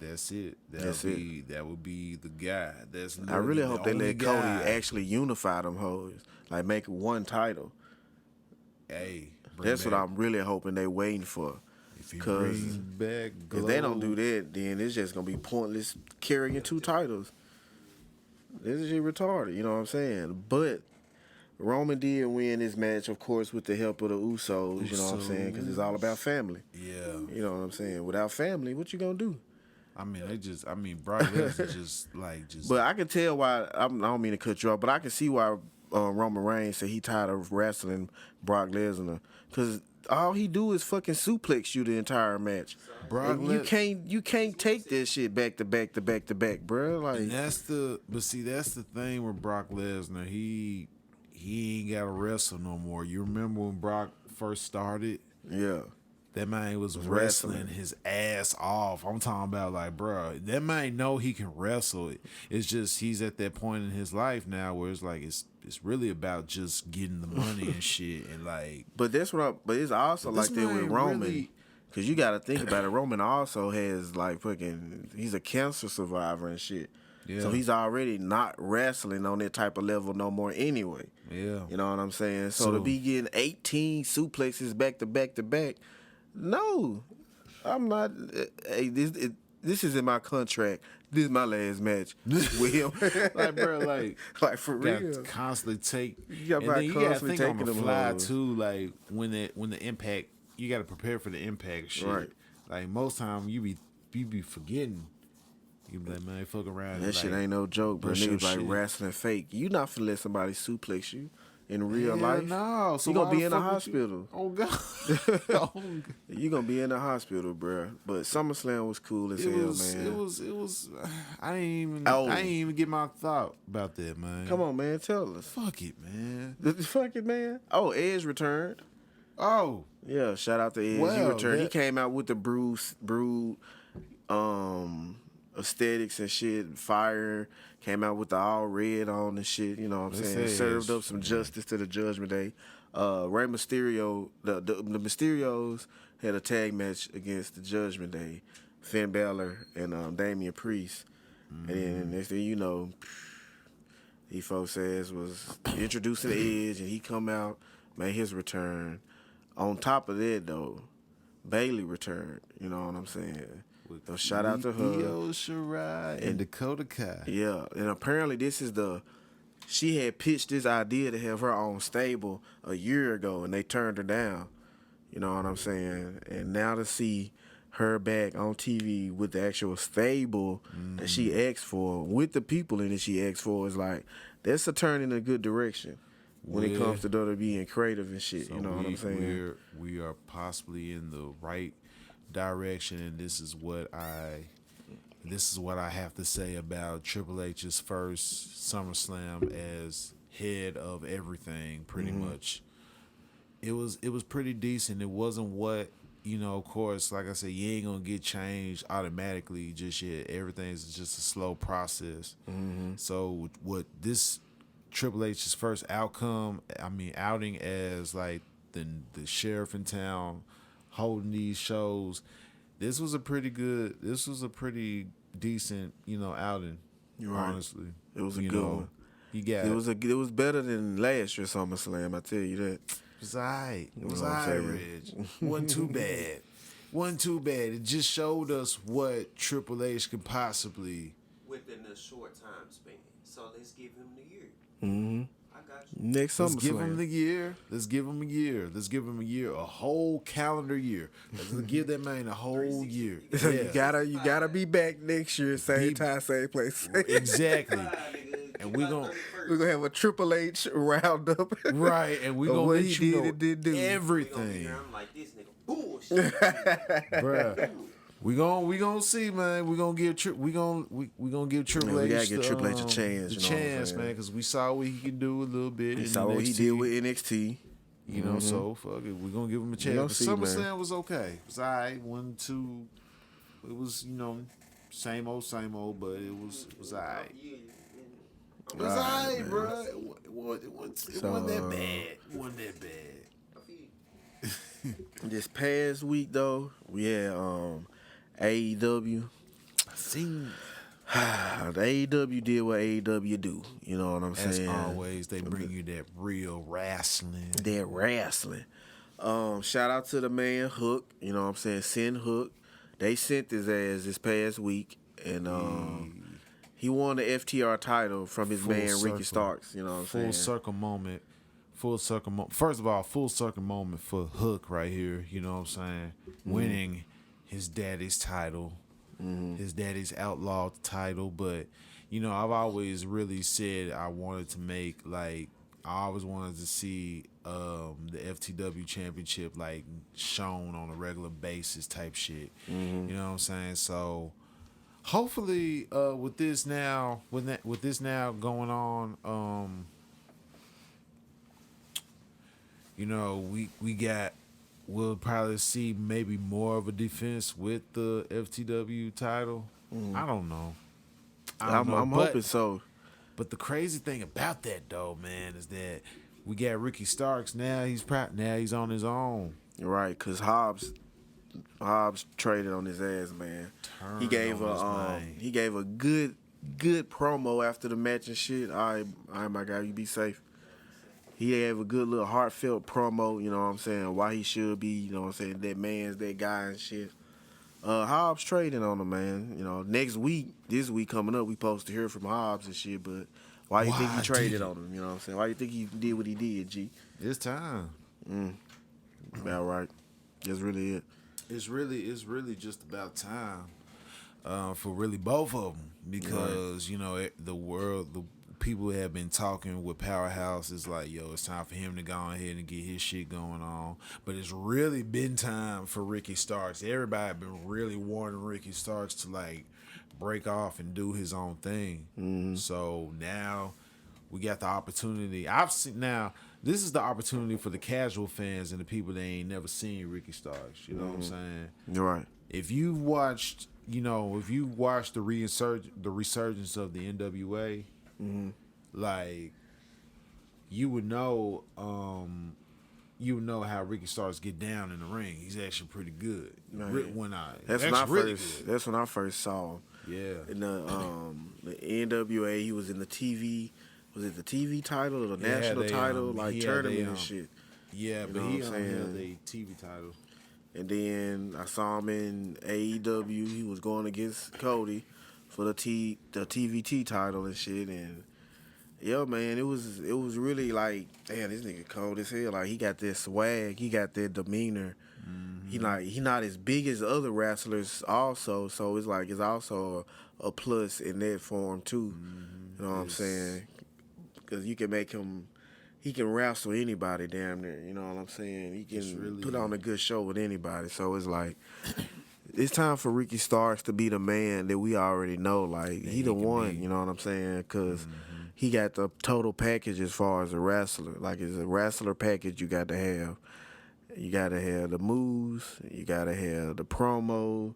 [SPEAKER 2] that's it. That would be the guy. That's
[SPEAKER 1] I really
[SPEAKER 2] literally
[SPEAKER 1] hope
[SPEAKER 2] the
[SPEAKER 1] they let
[SPEAKER 2] only
[SPEAKER 1] Cody
[SPEAKER 2] guy.
[SPEAKER 1] actually unify them hoes, like make one title.
[SPEAKER 2] Hey,
[SPEAKER 1] That's what I'm really hoping they waiting for.
[SPEAKER 2] If he
[SPEAKER 1] 'cause
[SPEAKER 2] brings back
[SPEAKER 1] If they don't
[SPEAKER 2] Glow-
[SPEAKER 1] do that, then it's just gonna be pointless carrying two titles. This is just retarded, you know what I'm saying? But Roman did win this match, of course, with the help of the Usos, you know what I'm saying? Because it's all about family.
[SPEAKER 2] Yeah,
[SPEAKER 1] You know what I'm saying? Without family, what you gonna do?
[SPEAKER 2] I mean, Brock Lesnar just.
[SPEAKER 1] But I can tell why. I don't mean to cut you off, but I can see why Roman Reigns said he tired of wrestling Brock Lesnar, because all he do is fucking suplex you the entire match.
[SPEAKER 2] Brock
[SPEAKER 1] And you can't take this shit back to back to back to back, bro. Like,
[SPEAKER 2] And that's the thing with Brock Lesnar. He ain't got to wrestle no more. You remember when Brock first started?
[SPEAKER 1] yeah.
[SPEAKER 2] That man was
[SPEAKER 1] wrestling.
[SPEAKER 2] wrestling his ass off. I'm talking about like, bro, that man know he can wrestle. It's just he's at that point in his life now where it's like it's really about just getting the money and shit and like.
[SPEAKER 1] But that's but it's also
[SPEAKER 2] But
[SPEAKER 1] like
[SPEAKER 2] this
[SPEAKER 1] that with
[SPEAKER 2] man
[SPEAKER 1] Roman.
[SPEAKER 2] really-
[SPEAKER 1] Cause you gotta think about it. Roman also has like he's a cancer survivor and shit.
[SPEAKER 2] Yeah.
[SPEAKER 1] So he's already not wrestling on that type of level no more anyway.
[SPEAKER 2] Yeah.
[SPEAKER 1] You know what I'm saying? So to be getting 18 suplexes back to back to back, no, I'm not. Hey, this is in my contract. This is my last match with him.
[SPEAKER 2] Like, bro, like
[SPEAKER 1] for
[SPEAKER 2] you gotta
[SPEAKER 1] real.
[SPEAKER 2] constantly take.
[SPEAKER 1] You gotta
[SPEAKER 2] and then you gotta
[SPEAKER 1] constantly
[SPEAKER 2] think on the
[SPEAKER 1] taking them
[SPEAKER 2] fly
[SPEAKER 1] hoes.
[SPEAKER 2] too. Like when the impact, you gotta prepare for the impact shit.
[SPEAKER 1] Right.
[SPEAKER 2] Like most time you be forgetting. You be like, man, fuck around.
[SPEAKER 1] That
[SPEAKER 2] and,
[SPEAKER 1] shit
[SPEAKER 2] like,
[SPEAKER 1] ain't no joke, bro.
[SPEAKER 2] push your
[SPEAKER 1] Niggas like
[SPEAKER 2] shit.
[SPEAKER 1] wrestling fake. You not finna let somebody suplex you in real
[SPEAKER 2] Hell
[SPEAKER 1] life.
[SPEAKER 2] No, so
[SPEAKER 1] you gonna
[SPEAKER 2] why
[SPEAKER 1] be
[SPEAKER 2] the
[SPEAKER 1] in the
[SPEAKER 2] fuck would you-
[SPEAKER 1] hospital.
[SPEAKER 2] Oh god. Oh, God.
[SPEAKER 1] You gonna be in the hospital, bro. But SummerSlam was cool as
[SPEAKER 2] It
[SPEAKER 1] hell,
[SPEAKER 2] was,
[SPEAKER 1] man.
[SPEAKER 2] it was. I ain't
[SPEAKER 1] Oh.
[SPEAKER 2] even get my thought about that, man.
[SPEAKER 1] Come on, man. Tell us.
[SPEAKER 2] Fuck it, man.
[SPEAKER 1] Fuck it, man. Oh, Edge returned.
[SPEAKER 2] Oh,
[SPEAKER 1] Yeah, shout out to Edge. He
[SPEAKER 2] Well,
[SPEAKER 1] returned. He
[SPEAKER 2] that-
[SPEAKER 1] came out with the brood aesthetics and shit. Fire. Came out with the all red on and shit. You know what I'm
[SPEAKER 2] Let's
[SPEAKER 1] saying?
[SPEAKER 2] say
[SPEAKER 1] Served
[SPEAKER 2] Edge.
[SPEAKER 1] up some justice to the Judgment Day. Rey Mysterio, the Mysterios had a tag match against the Judgment Day. Finn Balor and Damian Priest. And then next thing you know, these folks says was introducing Edge, and he come out, made his return. On top of that, though, Bailey returned. You know what I'm saying? So shout out to her.
[SPEAKER 2] Io Shirai and Dakota Kai.
[SPEAKER 1] Yeah, and apparently she had pitched this idea to have her own stable a year ago, and they turned her down. You know what I'm saying? And now to see her back on TV with the actual stable that she asked for, with the people in it she asked for, is like, that's a turn in a good direction when it
[SPEAKER 2] Yeah.
[SPEAKER 1] comes to WWE and creative and shit.
[SPEAKER 2] So
[SPEAKER 1] you know what I'm saying?
[SPEAKER 2] We are possibly in the right direction, and this is what I have to say about Triple H's first SummerSlam as head of everything. Pretty much, it was pretty decent. It wasn't what. Of course, like I said, you ain't gonna get changed automatically just yet. Everything's just a slow process. So, what this Triple H's first outing as like the sheriff in town, holding these shows. This was a pretty decent, outing.
[SPEAKER 1] You're right.
[SPEAKER 2] Honestly,
[SPEAKER 1] It was a good one.
[SPEAKER 2] You got
[SPEAKER 1] It was better than last year's SummerSlam, I tell you that.
[SPEAKER 2] It was alright. It was
[SPEAKER 1] know what I'm
[SPEAKER 2] alright,
[SPEAKER 1] saying?
[SPEAKER 2] Reg. Wasn't too bad. wasn't too bad. It just showed us what Triple H could possibly.
[SPEAKER 3] within a short time span. So let's give him the year.
[SPEAKER 1] Mm-hmm.
[SPEAKER 3] I got you.
[SPEAKER 1] Next
[SPEAKER 2] Let's give him
[SPEAKER 1] SummerSlam.
[SPEAKER 2] the year. Let's give him a year. Let's give him a year, a whole calendar year. Let's give that man a whole year.
[SPEAKER 1] So
[SPEAKER 2] Yeah,
[SPEAKER 1] you gotta be back next year, same time, same place.
[SPEAKER 2] exactly.
[SPEAKER 3] And
[SPEAKER 2] we gon'
[SPEAKER 1] We're gonna have a Triple H roundup.
[SPEAKER 2] Right, and we
[SPEAKER 1] Of
[SPEAKER 2] gonna
[SPEAKER 1] what
[SPEAKER 2] let
[SPEAKER 1] he
[SPEAKER 2] you
[SPEAKER 1] did
[SPEAKER 2] know
[SPEAKER 1] and didn't do.
[SPEAKER 2] everything,
[SPEAKER 3] I'm like, this nigga bullshit.
[SPEAKER 2] bruh. We gonna see, man. We gonna give we gonna give Triple
[SPEAKER 1] Yeah, we
[SPEAKER 2] H
[SPEAKER 1] gotta give Triple H a chance,
[SPEAKER 2] the
[SPEAKER 1] you know what I'm
[SPEAKER 2] chance,
[SPEAKER 1] saying?
[SPEAKER 2] man, because we saw what he can do a little bit.
[SPEAKER 1] He
[SPEAKER 2] in
[SPEAKER 1] saw what he
[SPEAKER 2] NXT,
[SPEAKER 1] did with NXT.
[SPEAKER 2] you know. So fuck it, we gonna give him a
[SPEAKER 1] gonna
[SPEAKER 2] chance.
[SPEAKER 1] see,
[SPEAKER 2] But
[SPEAKER 1] man.
[SPEAKER 2] SummerSlam was okay. It was alright. 1, 2. It was same old, but it was alright. It was alright,
[SPEAKER 1] man.
[SPEAKER 2] bro. It wasn't that bad. It wasn't that bad.
[SPEAKER 1] This past week though, we had AEW.
[SPEAKER 2] Seen
[SPEAKER 1] The AEW did what AEW do. You know what I'm
[SPEAKER 2] as
[SPEAKER 1] saying?
[SPEAKER 2] always, they bring you that real wrestling.
[SPEAKER 1] They're wrestling. Shout out to the man Hook. You know what I'm saying? Send Hook. They sent his ass this past week, and he won the FTR title from his
[SPEAKER 2] Full
[SPEAKER 1] man Ricky
[SPEAKER 2] circle.
[SPEAKER 1] Starks. You know what I'm
[SPEAKER 2] Full
[SPEAKER 1] saying?
[SPEAKER 2] circle moment. First of all, full circle moment for Hook right here. You know what I'm saying? Winning his daddy's title, his daddy's outlawed title. But I've always really said I wanted to make I always wanted to see the FTW championship shown on a regular basis type shit. You know what I'm saying? So hopefully with this now going on, we'll probably see maybe more of a defense with the FTW title. I don't know.
[SPEAKER 1] I'm hoping so.
[SPEAKER 2] But the crazy thing about that though, man, is that we got Ricky Starks now. He's on his own.
[SPEAKER 1] Right, cause Hobbs traded on his ass, man. He gave a good promo after the match and shit. All right, my guy, you be safe. He gave a good little heartfelt promo, you know what I'm saying, why he should be, you know what I'm saying, that man's that guy and shit. Hobbs trading on him, man. Next week, this week coming up, we supposed to hear from Hobbs and shit, but why you think he traded on him, you know what I'm saying? Why you think he did what he did, G?
[SPEAKER 2] It's time.
[SPEAKER 1] About right. That's really it.
[SPEAKER 2] It's really just about time for really both of them because the people have been talking with Powerhouse is like, yo, it's time for him to go ahead and get his shit going on. But it's really been time for Ricky Starks. Everybody been really wanting Ricky Starks to break off and do his own thing. So now we got the opportunity. This is the opportunity for the casual fans and the people that ain't never seen Ricky Starks. You know what I'm saying?
[SPEAKER 1] You're right.
[SPEAKER 2] If you watched the resurgence of the NWA, you would know how Ricky Starks get down in the ring. He's actually pretty good.
[SPEAKER 1] That's when I first saw him.
[SPEAKER 2] Yeah.
[SPEAKER 1] In the NWA, he was in the TV. Was it the TV title or the national title, tournament and shit?
[SPEAKER 2] Yeah, but he held a TV title.
[SPEAKER 1] And then I saw him in AEW. He was going against Cody for the TVT title and shit. And yo, man, it was really damn, this nigga cold as hell. He got that swag, he got that demeanor. He not as big as other wrestlers also, so it's also a plus in that form too. You know what I'm saying? Because you can make him. He can wrestle anybody damn near, you know what I'm saying? He can put on a good show with anybody. So it's time for Ricky Starks to be the man that we already know. He the one, you know what I'm saying? Because he got the total package as far as a wrestler. It's a wrestler package you got to have. You got to have the moves. You got to have the promo.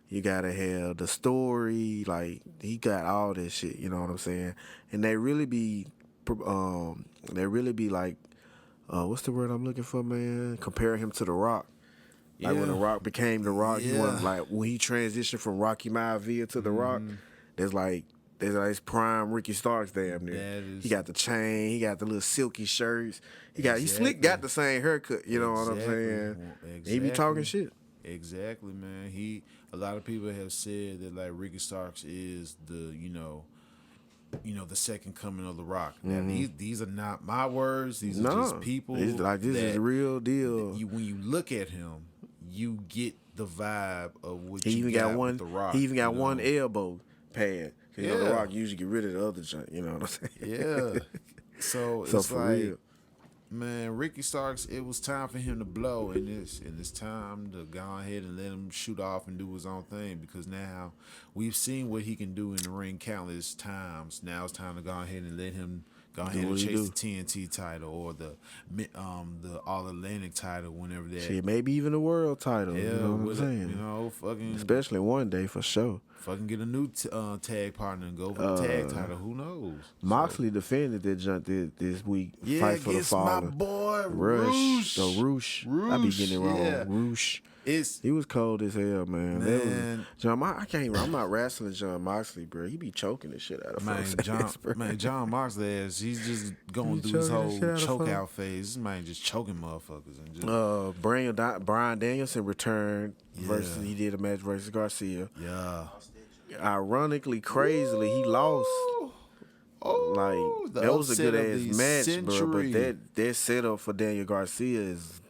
[SPEAKER 1] You got to have the story. He got all this shit, you know what I'm saying? And they really be what's the word I'm looking for, man? Compare him to The Rock. When The Rock became The Rock, he was when he transitioned from Rocky Maivia to The Rock, there's his prime Ricky Starks damn near. He got the chain, he got the little silky shirts. He slick got the same haircut, you know what I'm saying? He be talking shit.
[SPEAKER 2] Exactly, man. A lot of people have said that like Ricky Starks is the the second coming of The Rock. Now these are not my words. These are just
[SPEAKER 1] No,
[SPEAKER 2] people
[SPEAKER 1] it's like this is
[SPEAKER 2] that
[SPEAKER 1] the real deal.
[SPEAKER 2] when you look at him, you get the vibe of what
[SPEAKER 1] He
[SPEAKER 2] you
[SPEAKER 1] even got
[SPEAKER 2] got
[SPEAKER 1] one.
[SPEAKER 2] with The Rock.
[SPEAKER 1] He even got
[SPEAKER 2] you
[SPEAKER 1] one
[SPEAKER 2] know?
[SPEAKER 1] elbow pad. 'Cause, you know, The
[SPEAKER 2] Yeah.
[SPEAKER 1] Rock usually get rid of the other joint. You know what I'm saying?
[SPEAKER 2] Yeah. So
[SPEAKER 1] So
[SPEAKER 2] it's
[SPEAKER 1] for
[SPEAKER 2] like,
[SPEAKER 1] real,
[SPEAKER 2] man, Ricky Starks, it was time for him to blow, and it's time to go ahead and let him shoot off and do his own thing, because now we've seen what he can do in the ring countless times. Now it's time to go ahead and let him go ahead and
[SPEAKER 1] what he
[SPEAKER 2] chase
[SPEAKER 1] do.
[SPEAKER 2] the TNT title or the All Atlantic title whenever that.
[SPEAKER 1] shit, maybe even the world title.
[SPEAKER 2] Yeah,
[SPEAKER 1] you know what I'm
[SPEAKER 2] with
[SPEAKER 1] saying?
[SPEAKER 2] fucking
[SPEAKER 1] Especially one day for sure.
[SPEAKER 2] fucking get a new tag partner and go for the tag title. Who knows?
[SPEAKER 1] Moxley defended that junk this week. Fight for the
[SPEAKER 2] against my
[SPEAKER 1] Fallen.
[SPEAKER 2] boy
[SPEAKER 1] Rush.
[SPEAKER 2] Roosh.
[SPEAKER 1] Roosh. I be getting it wrong.
[SPEAKER 2] Yeah.
[SPEAKER 1] Roosh.
[SPEAKER 2] It's
[SPEAKER 1] He was cold as hell, man. That
[SPEAKER 2] Man.
[SPEAKER 1] was John. I can't even. I'm not wrestling John Moxley, bro. He be choking the shit out of
[SPEAKER 2] Man,
[SPEAKER 1] folks.
[SPEAKER 2] John Moxley ass, he's just going
[SPEAKER 1] He
[SPEAKER 2] through his
[SPEAKER 1] choking the
[SPEAKER 2] whole
[SPEAKER 1] shit out of
[SPEAKER 2] choke
[SPEAKER 1] folks.
[SPEAKER 2] out phase. This man just choking motherfuckers and just
[SPEAKER 1] Brian Danielson returned versus
[SPEAKER 2] Yeah.
[SPEAKER 1] he did a match versus Garcia.
[SPEAKER 2] yeah.
[SPEAKER 1] Ironically, crazily, he lost. Like
[SPEAKER 2] the
[SPEAKER 1] that was a
[SPEAKER 2] upset
[SPEAKER 1] good
[SPEAKER 2] of
[SPEAKER 1] ass
[SPEAKER 2] the
[SPEAKER 1] match, bro. But
[SPEAKER 2] century.
[SPEAKER 1] that setup for Daniel Garcia is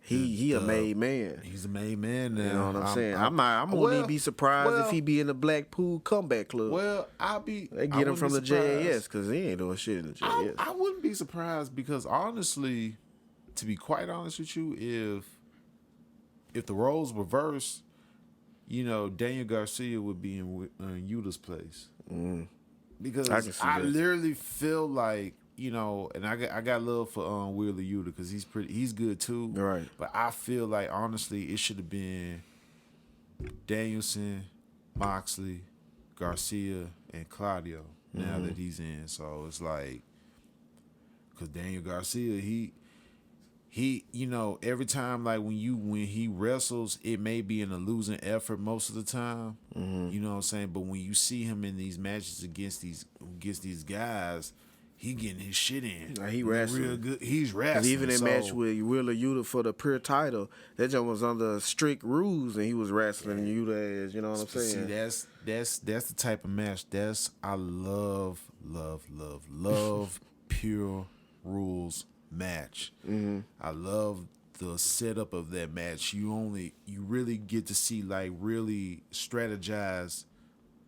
[SPEAKER 1] he a made man.
[SPEAKER 2] He's a made man now.
[SPEAKER 1] You know what I'm saying? I wouldn't even be surprised if he be in the Blackpool Comeback Club.
[SPEAKER 2] Well,
[SPEAKER 1] They get him from the JAS because he ain't doing shit in the JAS.
[SPEAKER 2] I wouldn't be surprised, because honestly, to be quite honest with you, if the roles reversed, Daniel Garcia would be in Yuta's place. Because
[SPEAKER 1] I can see
[SPEAKER 2] I
[SPEAKER 1] that.
[SPEAKER 2] literally feel like, and I got love for Wheeler Yuta, because he's good too.
[SPEAKER 1] Right.
[SPEAKER 2] But I feel like honestly it should have been Danielson, Moxley, Garcia, and Claudio. Now that he's in, so it's like, because Daniel Garcia, he every time, like when he wrestles, it may be in a losing effort most of the time. You know what I'm saying? But when you see him in these matches against these guys, he getting his shit in.
[SPEAKER 1] Like, he wrestling.
[SPEAKER 2] Real good. He's
[SPEAKER 1] 'Cause
[SPEAKER 2] wrestling.
[SPEAKER 1] even in match with Wheeler Yuta for the pure title, that jump was under strict rules and he was wrestling Yuta as, you know what I'm saying?
[SPEAKER 2] See, that's the type of match I love pure rules match. I love the setup of that match. You really get to see like really strategized,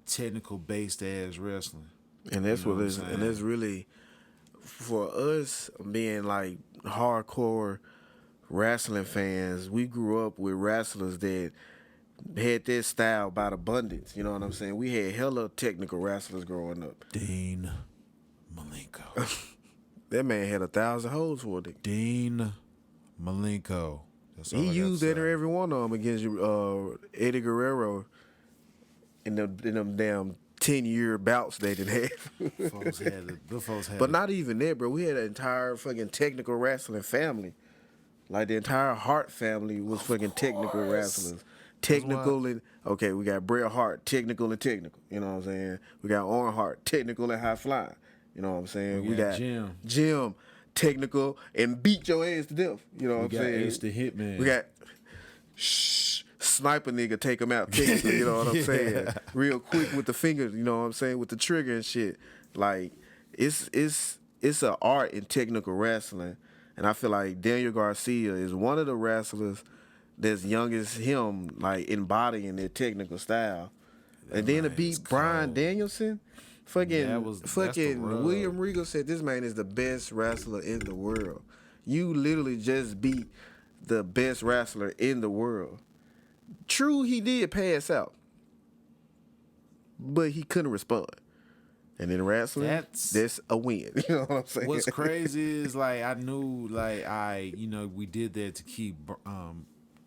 [SPEAKER 2] technical based ass wrestling.
[SPEAKER 1] And that's
[SPEAKER 2] You know
[SPEAKER 1] what
[SPEAKER 2] what
[SPEAKER 1] it's,
[SPEAKER 2] I'm
[SPEAKER 1] and
[SPEAKER 2] saying?
[SPEAKER 1] that's really for us being like hardcore wrestling fans. We grew up with wrestlers that had their style by abundance. You know what I'm saying? We had hella technical wrestlers growing up.
[SPEAKER 2] Dean Malenko.
[SPEAKER 1] That man had 1,000 holds for it.
[SPEAKER 2] Dean Malenko. That's all
[SPEAKER 1] He
[SPEAKER 2] I got
[SPEAKER 1] used
[SPEAKER 2] to
[SPEAKER 1] that
[SPEAKER 2] say.
[SPEAKER 1] in every one of them against Eddie Guerrero in them damn 10-year bouts they did have.
[SPEAKER 2] Folks had
[SPEAKER 1] But not even that, bro. We had an entire fucking technical wrestling family. Like the entire Hart family was fucking technical wrestlers. Technical and okay, we got Bret Hart, technical and technical. You know what I'm saying? We got Owen Hart, technical and high flying. You know what I'm saying?
[SPEAKER 2] We got Jim.
[SPEAKER 1] Jim, technical and beat your ass to death. You know what I'm
[SPEAKER 2] got
[SPEAKER 1] saying?
[SPEAKER 2] Ace the Hitman.
[SPEAKER 1] We got sniper nigga, take him out. Technically, you know what I'm saying? Real quick with the fingers, you know what I'm saying? With the trigger and shit. Like it's an art in technical wrestling. And I feel like Daniel Garcia is one of the wrestlers that's young as him, like embodying their technical style. And then to
[SPEAKER 2] man is
[SPEAKER 1] beat Brian
[SPEAKER 2] cold.
[SPEAKER 1] Danielson,
[SPEAKER 2] That's the rub.
[SPEAKER 1] William Regal said this man is the best wrestler in the world. You literally just beat the best wrestler in the world. True, he did pass out, but he couldn't respond. And in wrestling, that's a win. You know what I'm saying?
[SPEAKER 2] What's crazy is like I knew like we did that to keep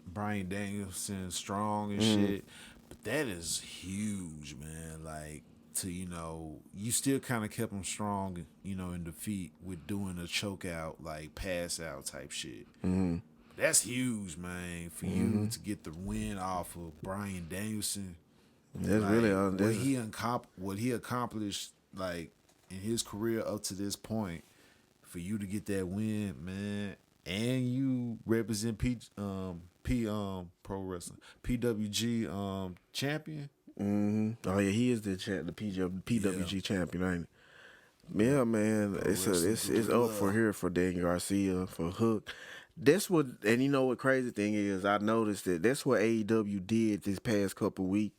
[SPEAKER 2] Brian Danielson strong and shit, but that is huge, man. Like to you still kind of kept him strong, in defeat with doing a choke out like pass out type shit. That's huge, man. For you to get the win off of Brian Danielson.
[SPEAKER 1] That's
[SPEAKER 2] like,
[SPEAKER 1] really
[SPEAKER 2] what he accomplished like in his career up to this point, for you to get that win, man, and you represent Pro Wrestling PWG champion.
[SPEAKER 1] Oh yeah, he is the PWG champion, ain't it? Yeah, man, it's up for here for Dan Garcia for Hook. That's what, and you know what crazy thing is? I noticed that that's what AEW did this past couple weeks.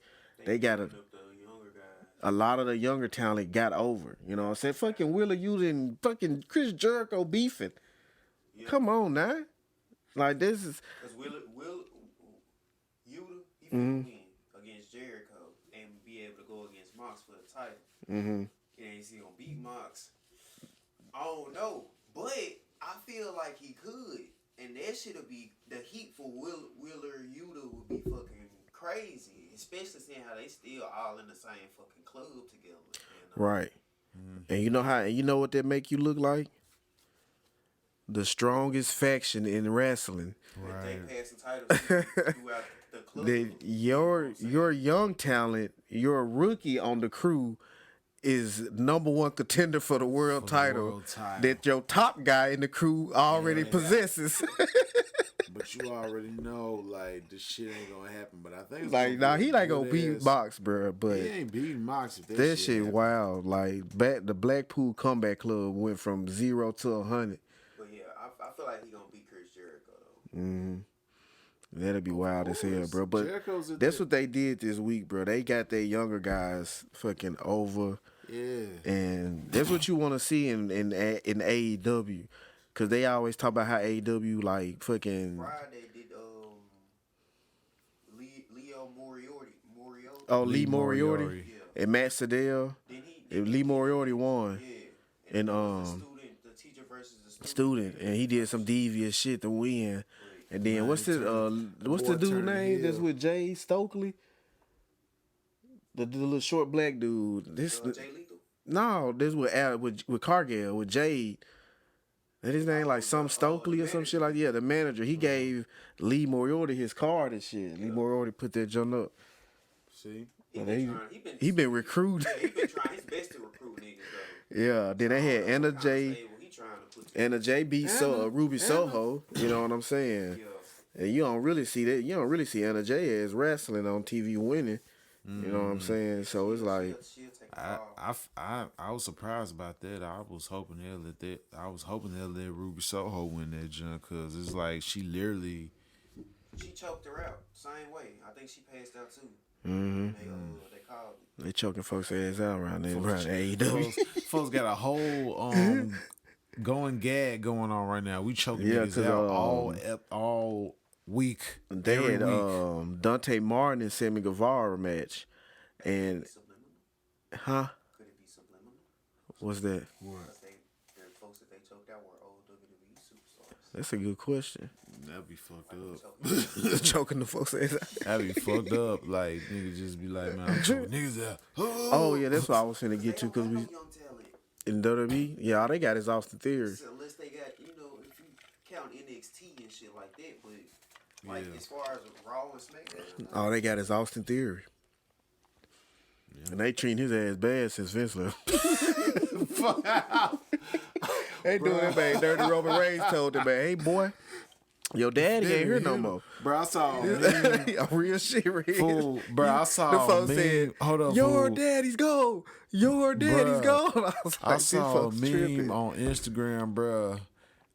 [SPEAKER 1] They got
[SPEAKER 3] Up the younger guys.
[SPEAKER 1] a lot of the younger talent got over. You know what I'm saying? Fucking Willa Yuta and fucking Chris Jericho beefing.
[SPEAKER 3] Yeah.
[SPEAKER 1] Come on now. Like this is
[SPEAKER 3] Because Will Yuta, he finna win against Jericho and be able to go against Mox for the title. And is he gonna beat Mox? I don't know, but I feel like he could, and that shit'll be the heat for Willer Yuta would be fucking crazy, especially seeing how they still all in the same fucking club together. You know?
[SPEAKER 1] right. And you know what that make you look like? The strongest faction in wrestling.
[SPEAKER 3] If they pass the title throughout the club.
[SPEAKER 1] That your young talent, your rookie on the crew is number one contender for the world title. That your top guy in the crew already possesses.
[SPEAKER 2] But you already know, like, this shit ain't gonna happen. But I think it's
[SPEAKER 1] Like, nah, he not gonna beat Mox, bro. But
[SPEAKER 2] he ain't beating Mox if
[SPEAKER 1] that shit
[SPEAKER 2] happen.
[SPEAKER 1] wild. Like, the Blackpool Comeback Club went from 0 to 100.
[SPEAKER 3] But yeah, I feel like he gonna beat Chris Jericho though.
[SPEAKER 1] That'd be wild as hell, bro. But
[SPEAKER 2] Jericho's
[SPEAKER 1] that's what they did this week, bro. They got their younger guys fucking over.
[SPEAKER 2] Yeah.
[SPEAKER 1] And that's what you want to see in AEW. Because they always talk about how AEW, like, fucking...
[SPEAKER 3] Friday did Leo Moriarty.
[SPEAKER 1] Oh, Lee Moriarty.
[SPEAKER 3] Yeah.
[SPEAKER 1] And Matt Sydal.
[SPEAKER 3] Then
[SPEAKER 1] Lee Moriarty won.
[SPEAKER 3] yeah.
[SPEAKER 1] And,
[SPEAKER 3] the teacher versus the
[SPEAKER 1] student. And he did some devious shit to win. And then, what's the dude name that's with Jay Stokely? The little short black dude.
[SPEAKER 3] Jay Lethal?
[SPEAKER 1] No, this with Cargill, with Jade. That his name like some Stokely or some shit like that. Yeah, the manager. He gave Lee Moriarty his card and shit. Lee Moriarty put that junk up.
[SPEAKER 2] See?
[SPEAKER 1] He been recruiting.
[SPEAKER 3] Yeah, he been trying his best to recruit niggas though.
[SPEAKER 1] Yeah, then they had Anna J. Anna J beat Ruby Soho. You know what I'm saying?
[SPEAKER 3] Yeah.
[SPEAKER 1] And you don't really see that. You don't really see Anna J as wrestling on TV winning. You know what I'm saying? So it's like
[SPEAKER 2] I was surprised about that. I was hoping they'll let Ruby Soho win that junk because it's like she
[SPEAKER 3] choked her out same way. I think she passed out too. They called it.
[SPEAKER 1] They choking folks' ass out around there, around AEW.
[SPEAKER 2] Folks got a whole going gag going on right now. We choking niggas out all week.
[SPEAKER 1] They had Dante Martin and Sammy Guevara match, and
[SPEAKER 3] Could it be subliminal?
[SPEAKER 1] What's that?
[SPEAKER 3] The folks that they choked out were old WWE superstars.
[SPEAKER 1] That's a good question.
[SPEAKER 2] That'd be fucked up.
[SPEAKER 1] Choking the folks' ass out.
[SPEAKER 2] That'd be fucked up. Like niggas just be like, man, I'm choking niggas out.
[SPEAKER 1] Oh yeah, that's what I was finna get to because we
[SPEAKER 3] young talent.
[SPEAKER 1] in WWE. Yeah, all they got is Austin Theory.
[SPEAKER 3] Unless they got, if you count NXT and shit like that, but like as far as Raw and SmackDown,
[SPEAKER 1] All they got is Austin Theory. And they treating his ass bad since Vince left. They doing that, man. Dirty Roman Reigns told him, man, hey boy, your daddy ain't here no more.
[SPEAKER 2] Bro, I saw
[SPEAKER 1] A real shit,
[SPEAKER 2] fool. Bro, I saw
[SPEAKER 1] the folks
[SPEAKER 2] a meme.
[SPEAKER 1] said,
[SPEAKER 2] Hold up,
[SPEAKER 1] your
[SPEAKER 2] fool.
[SPEAKER 1] daddy's gone. Your daddy's
[SPEAKER 2] Bruh,
[SPEAKER 1] gone. I was like,
[SPEAKER 2] I
[SPEAKER 1] this
[SPEAKER 2] saw a
[SPEAKER 1] folks
[SPEAKER 2] meme
[SPEAKER 1] tripping.
[SPEAKER 2] on Instagram, bro.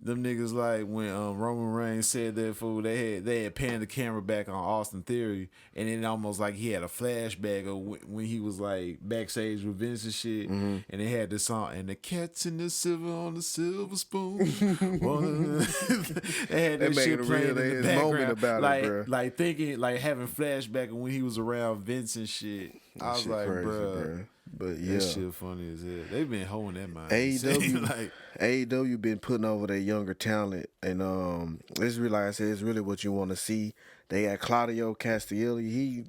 [SPEAKER 2] Them niggas like when Roman Reigns said that fool, they had panned the camera back on Austin Theory, and it almost like he had a flashback of when he was like backstage with Vince and shit, and they had this song and the cat's in the silver on the silver spoon. They had that shit playing in the background,
[SPEAKER 1] about
[SPEAKER 2] like
[SPEAKER 1] it, bro.
[SPEAKER 2] like thinking like having flashback of when he was around Vince and shit. I was
[SPEAKER 1] Shit
[SPEAKER 2] like,
[SPEAKER 1] crazy,
[SPEAKER 2] bruh.
[SPEAKER 1] But yeah,
[SPEAKER 2] That shit funny as hell. They've been holding that mind.
[SPEAKER 1] AEW been putting over their younger talent, and it's really, like I said, it's really what you want to see. They got Claudio Castagnoli. He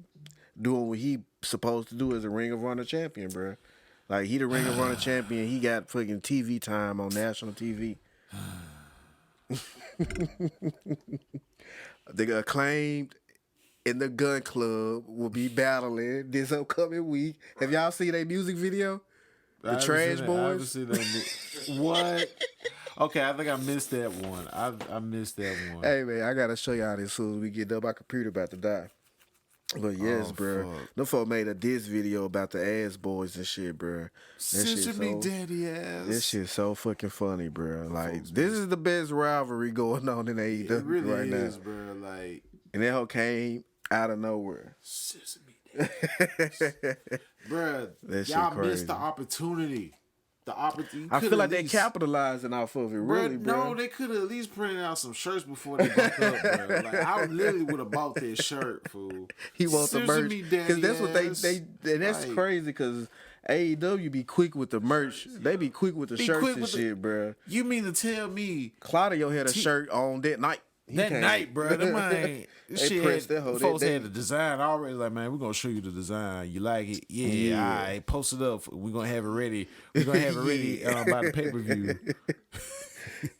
[SPEAKER 1] doing what he supposed to do as a Ring of Honor champion, bro. Like he the Ring of Honor champion. He got fucking TV time on national TV. The Acclaimed and the Gun Club will be battling this upcoming week. Have y'all seen their music video? The Trash Boys.
[SPEAKER 2] I haven't seen that. What? Okay, I think I missed that one. I missed that one.
[SPEAKER 1] Hey man, I gotta show y'all this as soon as we get done. My computer about to die. But yes,
[SPEAKER 2] Oh,
[SPEAKER 1] bro.
[SPEAKER 2] fuck.
[SPEAKER 1] Them folk made a diss video about the ass boys and shit, bro. That shit
[SPEAKER 2] Sesame
[SPEAKER 1] so,
[SPEAKER 2] daddy ass.
[SPEAKER 1] this shit so fucking funny, bro. Like
[SPEAKER 2] folks
[SPEAKER 1] this is the best rivalry going on in
[SPEAKER 2] It
[SPEAKER 1] AEW
[SPEAKER 2] really
[SPEAKER 1] right
[SPEAKER 2] is,
[SPEAKER 1] now.
[SPEAKER 2] bro. Like
[SPEAKER 1] And that hoe came out of nowhere.
[SPEAKER 2] Sesame daddy ass. Bruh,
[SPEAKER 1] That shit
[SPEAKER 2] y'all
[SPEAKER 1] crazy.
[SPEAKER 2] missed the opportunity. The opportunity.
[SPEAKER 1] I feel like they capitalizing off of it, really, bro.
[SPEAKER 2] No, they could have at least printed out some shirts before they broke up, bro. Like I literally would have bought that shirt, fool.
[SPEAKER 1] He wants the merch
[SPEAKER 2] Sesame
[SPEAKER 1] because that's what
[SPEAKER 2] daddy ass.
[SPEAKER 1] they. And that's
[SPEAKER 2] Like,
[SPEAKER 1] crazy because AEW be quick with the merch. They be quick with the
[SPEAKER 2] Be
[SPEAKER 1] shirts
[SPEAKER 2] quick
[SPEAKER 1] and
[SPEAKER 2] with the-
[SPEAKER 1] shit, bro.
[SPEAKER 2] You mean to tell me
[SPEAKER 1] Claudio had a shirt on that night. He
[SPEAKER 2] that
[SPEAKER 1] came.
[SPEAKER 2] night, bro? Them ain't
[SPEAKER 1] They
[SPEAKER 2] shit.
[SPEAKER 1] pressed that hoe.
[SPEAKER 2] Folks
[SPEAKER 1] They-
[SPEAKER 2] had the design already. Like, man, we're gonna show you the design. You like it? Yeah.
[SPEAKER 1] Yeah.
[SPEAKER 2] All right, post it up. We're gonna have it ready. We're gonna have it ready by the pay per view.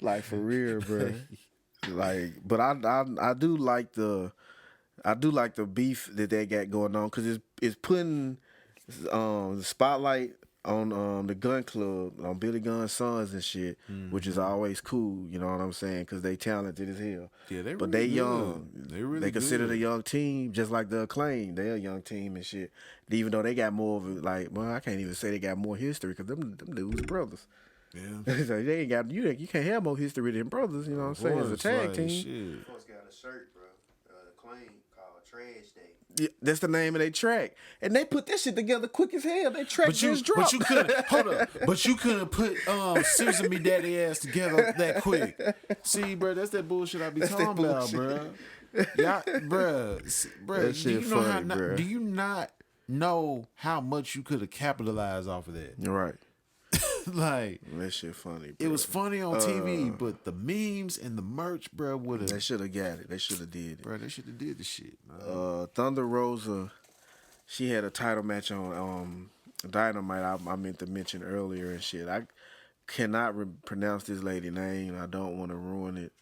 [SPEAKER 1] Like for real, bro. Like, but I do like the beef that they got going on because it's putting the spotlight on the Gun Club, on Billy Gunn's sons and shit, which is always cool. You know what I'm saying? Because they talented as hell.
[SPEAKER 2] Yeah, they
[SPEAKER 1] but
[SPEAKER 2] really
[SPEAKER 1] they
[SPEAKER 2] good.
[SPEAKER 1] young.
[SPEAKER 2] They really
[SPEAKER 1] They considered
[SPEAKER 2] good.
[SPEAKER 1] a young team, just like the Acclaim. They're a young team and shit. Even though they got more of it, like, well, I can't even say they got more history because them dudes brothers.
[SPEAKER 2] Yeah.
[SPEAKER 1] So they ain't got you can't have more history than brothers. You know what I'm saying? As a tag team.
[SPEAKER 2] Shit.
[SPEAKER 3] Folks got a shirt, bro. The Claim called Trash Day.
[SPEAKER 1] Yeah, that's the name of their track, and they put that shit together quick as hell. They track just dropped.
[SPEAKER 2] But you couldn't hold up. But you couldn't put Sesame Daddy ass together that quick. See, bro, that's that bullshit I be talking about, bro. Yeah, bro,
[SPEAKER 1] That shit
[SPEAKER 2] do you know
[SPEAKER 1] funny,
[SPEAKER 2] how?
[SPEAKER 1] bruh.
[SPEAKER 2] Do you not know how much you could have capitalized off of that?
[SPEAKER 1] You're right.
[SPEAKER 2] Like
[SPEAKER 1] That shit funny. Bro.
[SPEAKER 2] it was funny on TV, but the memes and the merch, bro, would
[SPEAKER 1] They
[SPEAKER 2] have.
[SPEAKER 1] should have got it. They should have did it.
[SPEAKER 2] Bro, they should have did the shit. Man.
[SPEAKER 1] Thunder Rosa, she had a title match on Dynamite. I meant to mention earlier and shit. I cannot pronounce this lady name. I don't want to ruin it.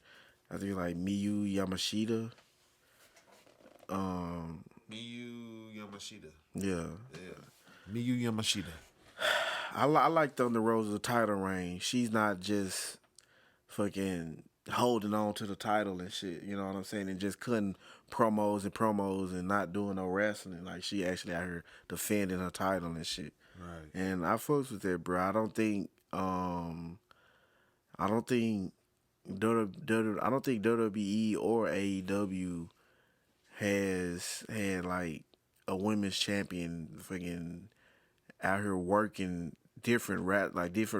[SPEAKER 1] I think like Miyu Yamashita.
[SPEAKER 2] Miyu Yamashita.
[SPEAKER 1] Yeah.
[SPEAKER 2] Miyu Yamashita.
[SPEAKER 1] I like Thunder Rosa's title reign. She's not just fucking holding on to the title and shit. You know what I'm saying? And just cutting promos and not doing no wrestling. Like she actually out here defending her title and shit.
[SPEAKER 2] Right.
[SPEAKER 1] And I fucks with that, bro. I don't think WWE or AEW has had like a women's champion fucking out here working different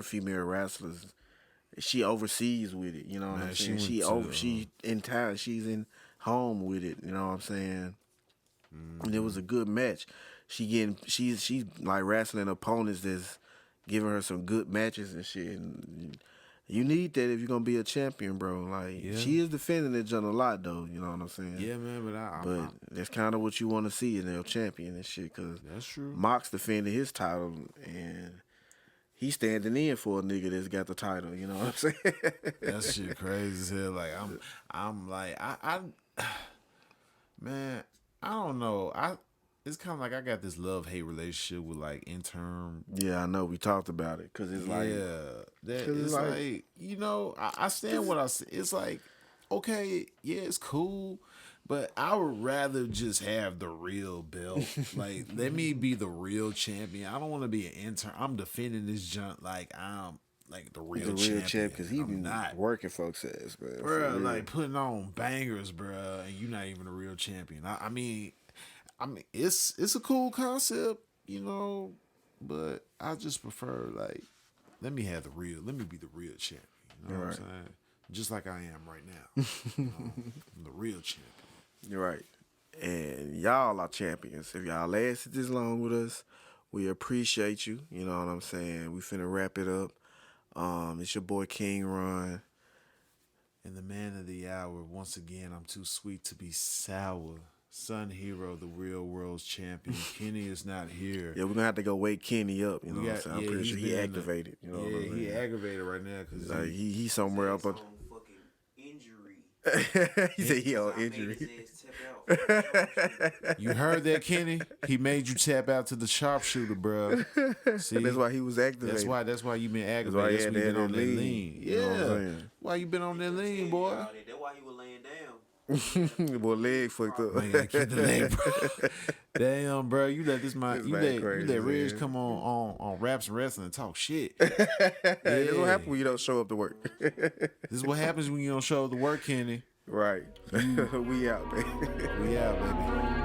[SPEAKER 1] female wrestlers. She overseas with it, you know what I'm saying? She in town, she's in home with it, you know what I'm saying? And it was a good match. She's like wrestling opponents that's giving her some good matches and shit. And you need that if you're gonna be a champion, bro. Like she is defending it John a lot though, you know what I'm saying?
[SPEAKER 2] Yeah, man,
[SPEAKER 1] But that's kind of what you want to see in a champion and shit. Cause
[SPEAKER 2] that's true.
[SPEAKER 1] Mox defended his title and he's standing in for a nigga that's got the title. You know what I'm saying?
[SPEAKER 2] That shit crazy as hell. Like I'm like man, I don't know. It's kind of like I got this love-hate relationship with like intern.
[SPEAKER 1] Yeah, I know. We talked about it because it's like
[SPEAKER 2] It's like you know I stand what I say. It's like okay, yeah, it's cool. But I would rather just have the real belt. Like, let me be the real champion. I don't want to be an intern. I'm defending this junk like I'm like the real champion.
[SPEAKER 1] because he been
[SPEAKER 2] not
[SPEAKER 1] working folks' ass, man.
[SPEAKER 2] bro. Like putting on bangers, bro, and you're not even a real champion. I mean, it's a cool concept, you know, but I just prefer like let me be the real champion. You know what I'm saying? Just like I am right now. You know, I'm the real champion.
[SPEAKER 1] You're right. And y'all are champions. If y'all lasted this long with us, we appreciate you. You know what I'm saying? We finna wrap it up. It's your boy King Ron.
[SPEAKER 2] And the man of the hour, once again, I'm too sweet to be sour. Sun Hero, the real world's champion. Kenny is not here.
[SPEAKER 1] Yeah, we're gonna have to go wake Kenny up. You know what I'm saying? I'm pretty sure he activated. You know what I'm saying?
[SPEAKER 2] he aggravated right now because
[SPEAKER 1] Like he somewhere up.
[SPEAKER 3] His own fucking injury.
[SPEAKER 1] He said he on
[SPEAKER 3] I made
[SPEAKER 1] injury.
[SPEAKER 3] his ass tap out.
[SPEAKER 2] You heard that, Kenny? He made you tap out to the sharpshooter, bro. See,
[SPEAKER 1] That's why he was activated.
[SPEAKER 2] That's why you been
[SPEAKER 1] That's why
[SPEAKER 2] aggravated.
[SPEAKER 1] he
[SPEAKER 2] That's
[SPEAKER 1] had
[SPEAKER 2] why you been
[SPEAKER 1] that
[SPEAKER 2] on that
[SPEAKER 1] lean.
[SPEAKER 2] lean.
[SPEAKER 1] You know what I'm
[SPEAKER 2] Yeah.
[SPEAKER 1] saying?
[SPEAKER 2] Why you been on that lean, boy?
[SPEAKER 3] That's why he was laying down.
[SPEAKER 1] Boy, leg fucked up.
[SPEAKER 2] Man, you gotta keep the leg, bro. Damn, bro, you let this man,
[SPEAKER 1] This
[SPEAKER 2] you
[SPEAKER 1] man
[SPEAKER 2] let
[SPEAKER 1] crazy,
[SPEAKER 2] Ridge
[SPEAKER 1] man.
[SPEAKER 2] come on Raps and Wrestling and talk shit.
[SPEAKER 1] Hey, this what
[SPEAKER 2] Yeah.
[SPEAKER 1] happens when you don't show up to work.
[SPEAKER 2] This is what happens when you don't show up to work, Kenny.
[SPEAKER 1] Right. We out, man.
[SPEAKER 2] We out, baby.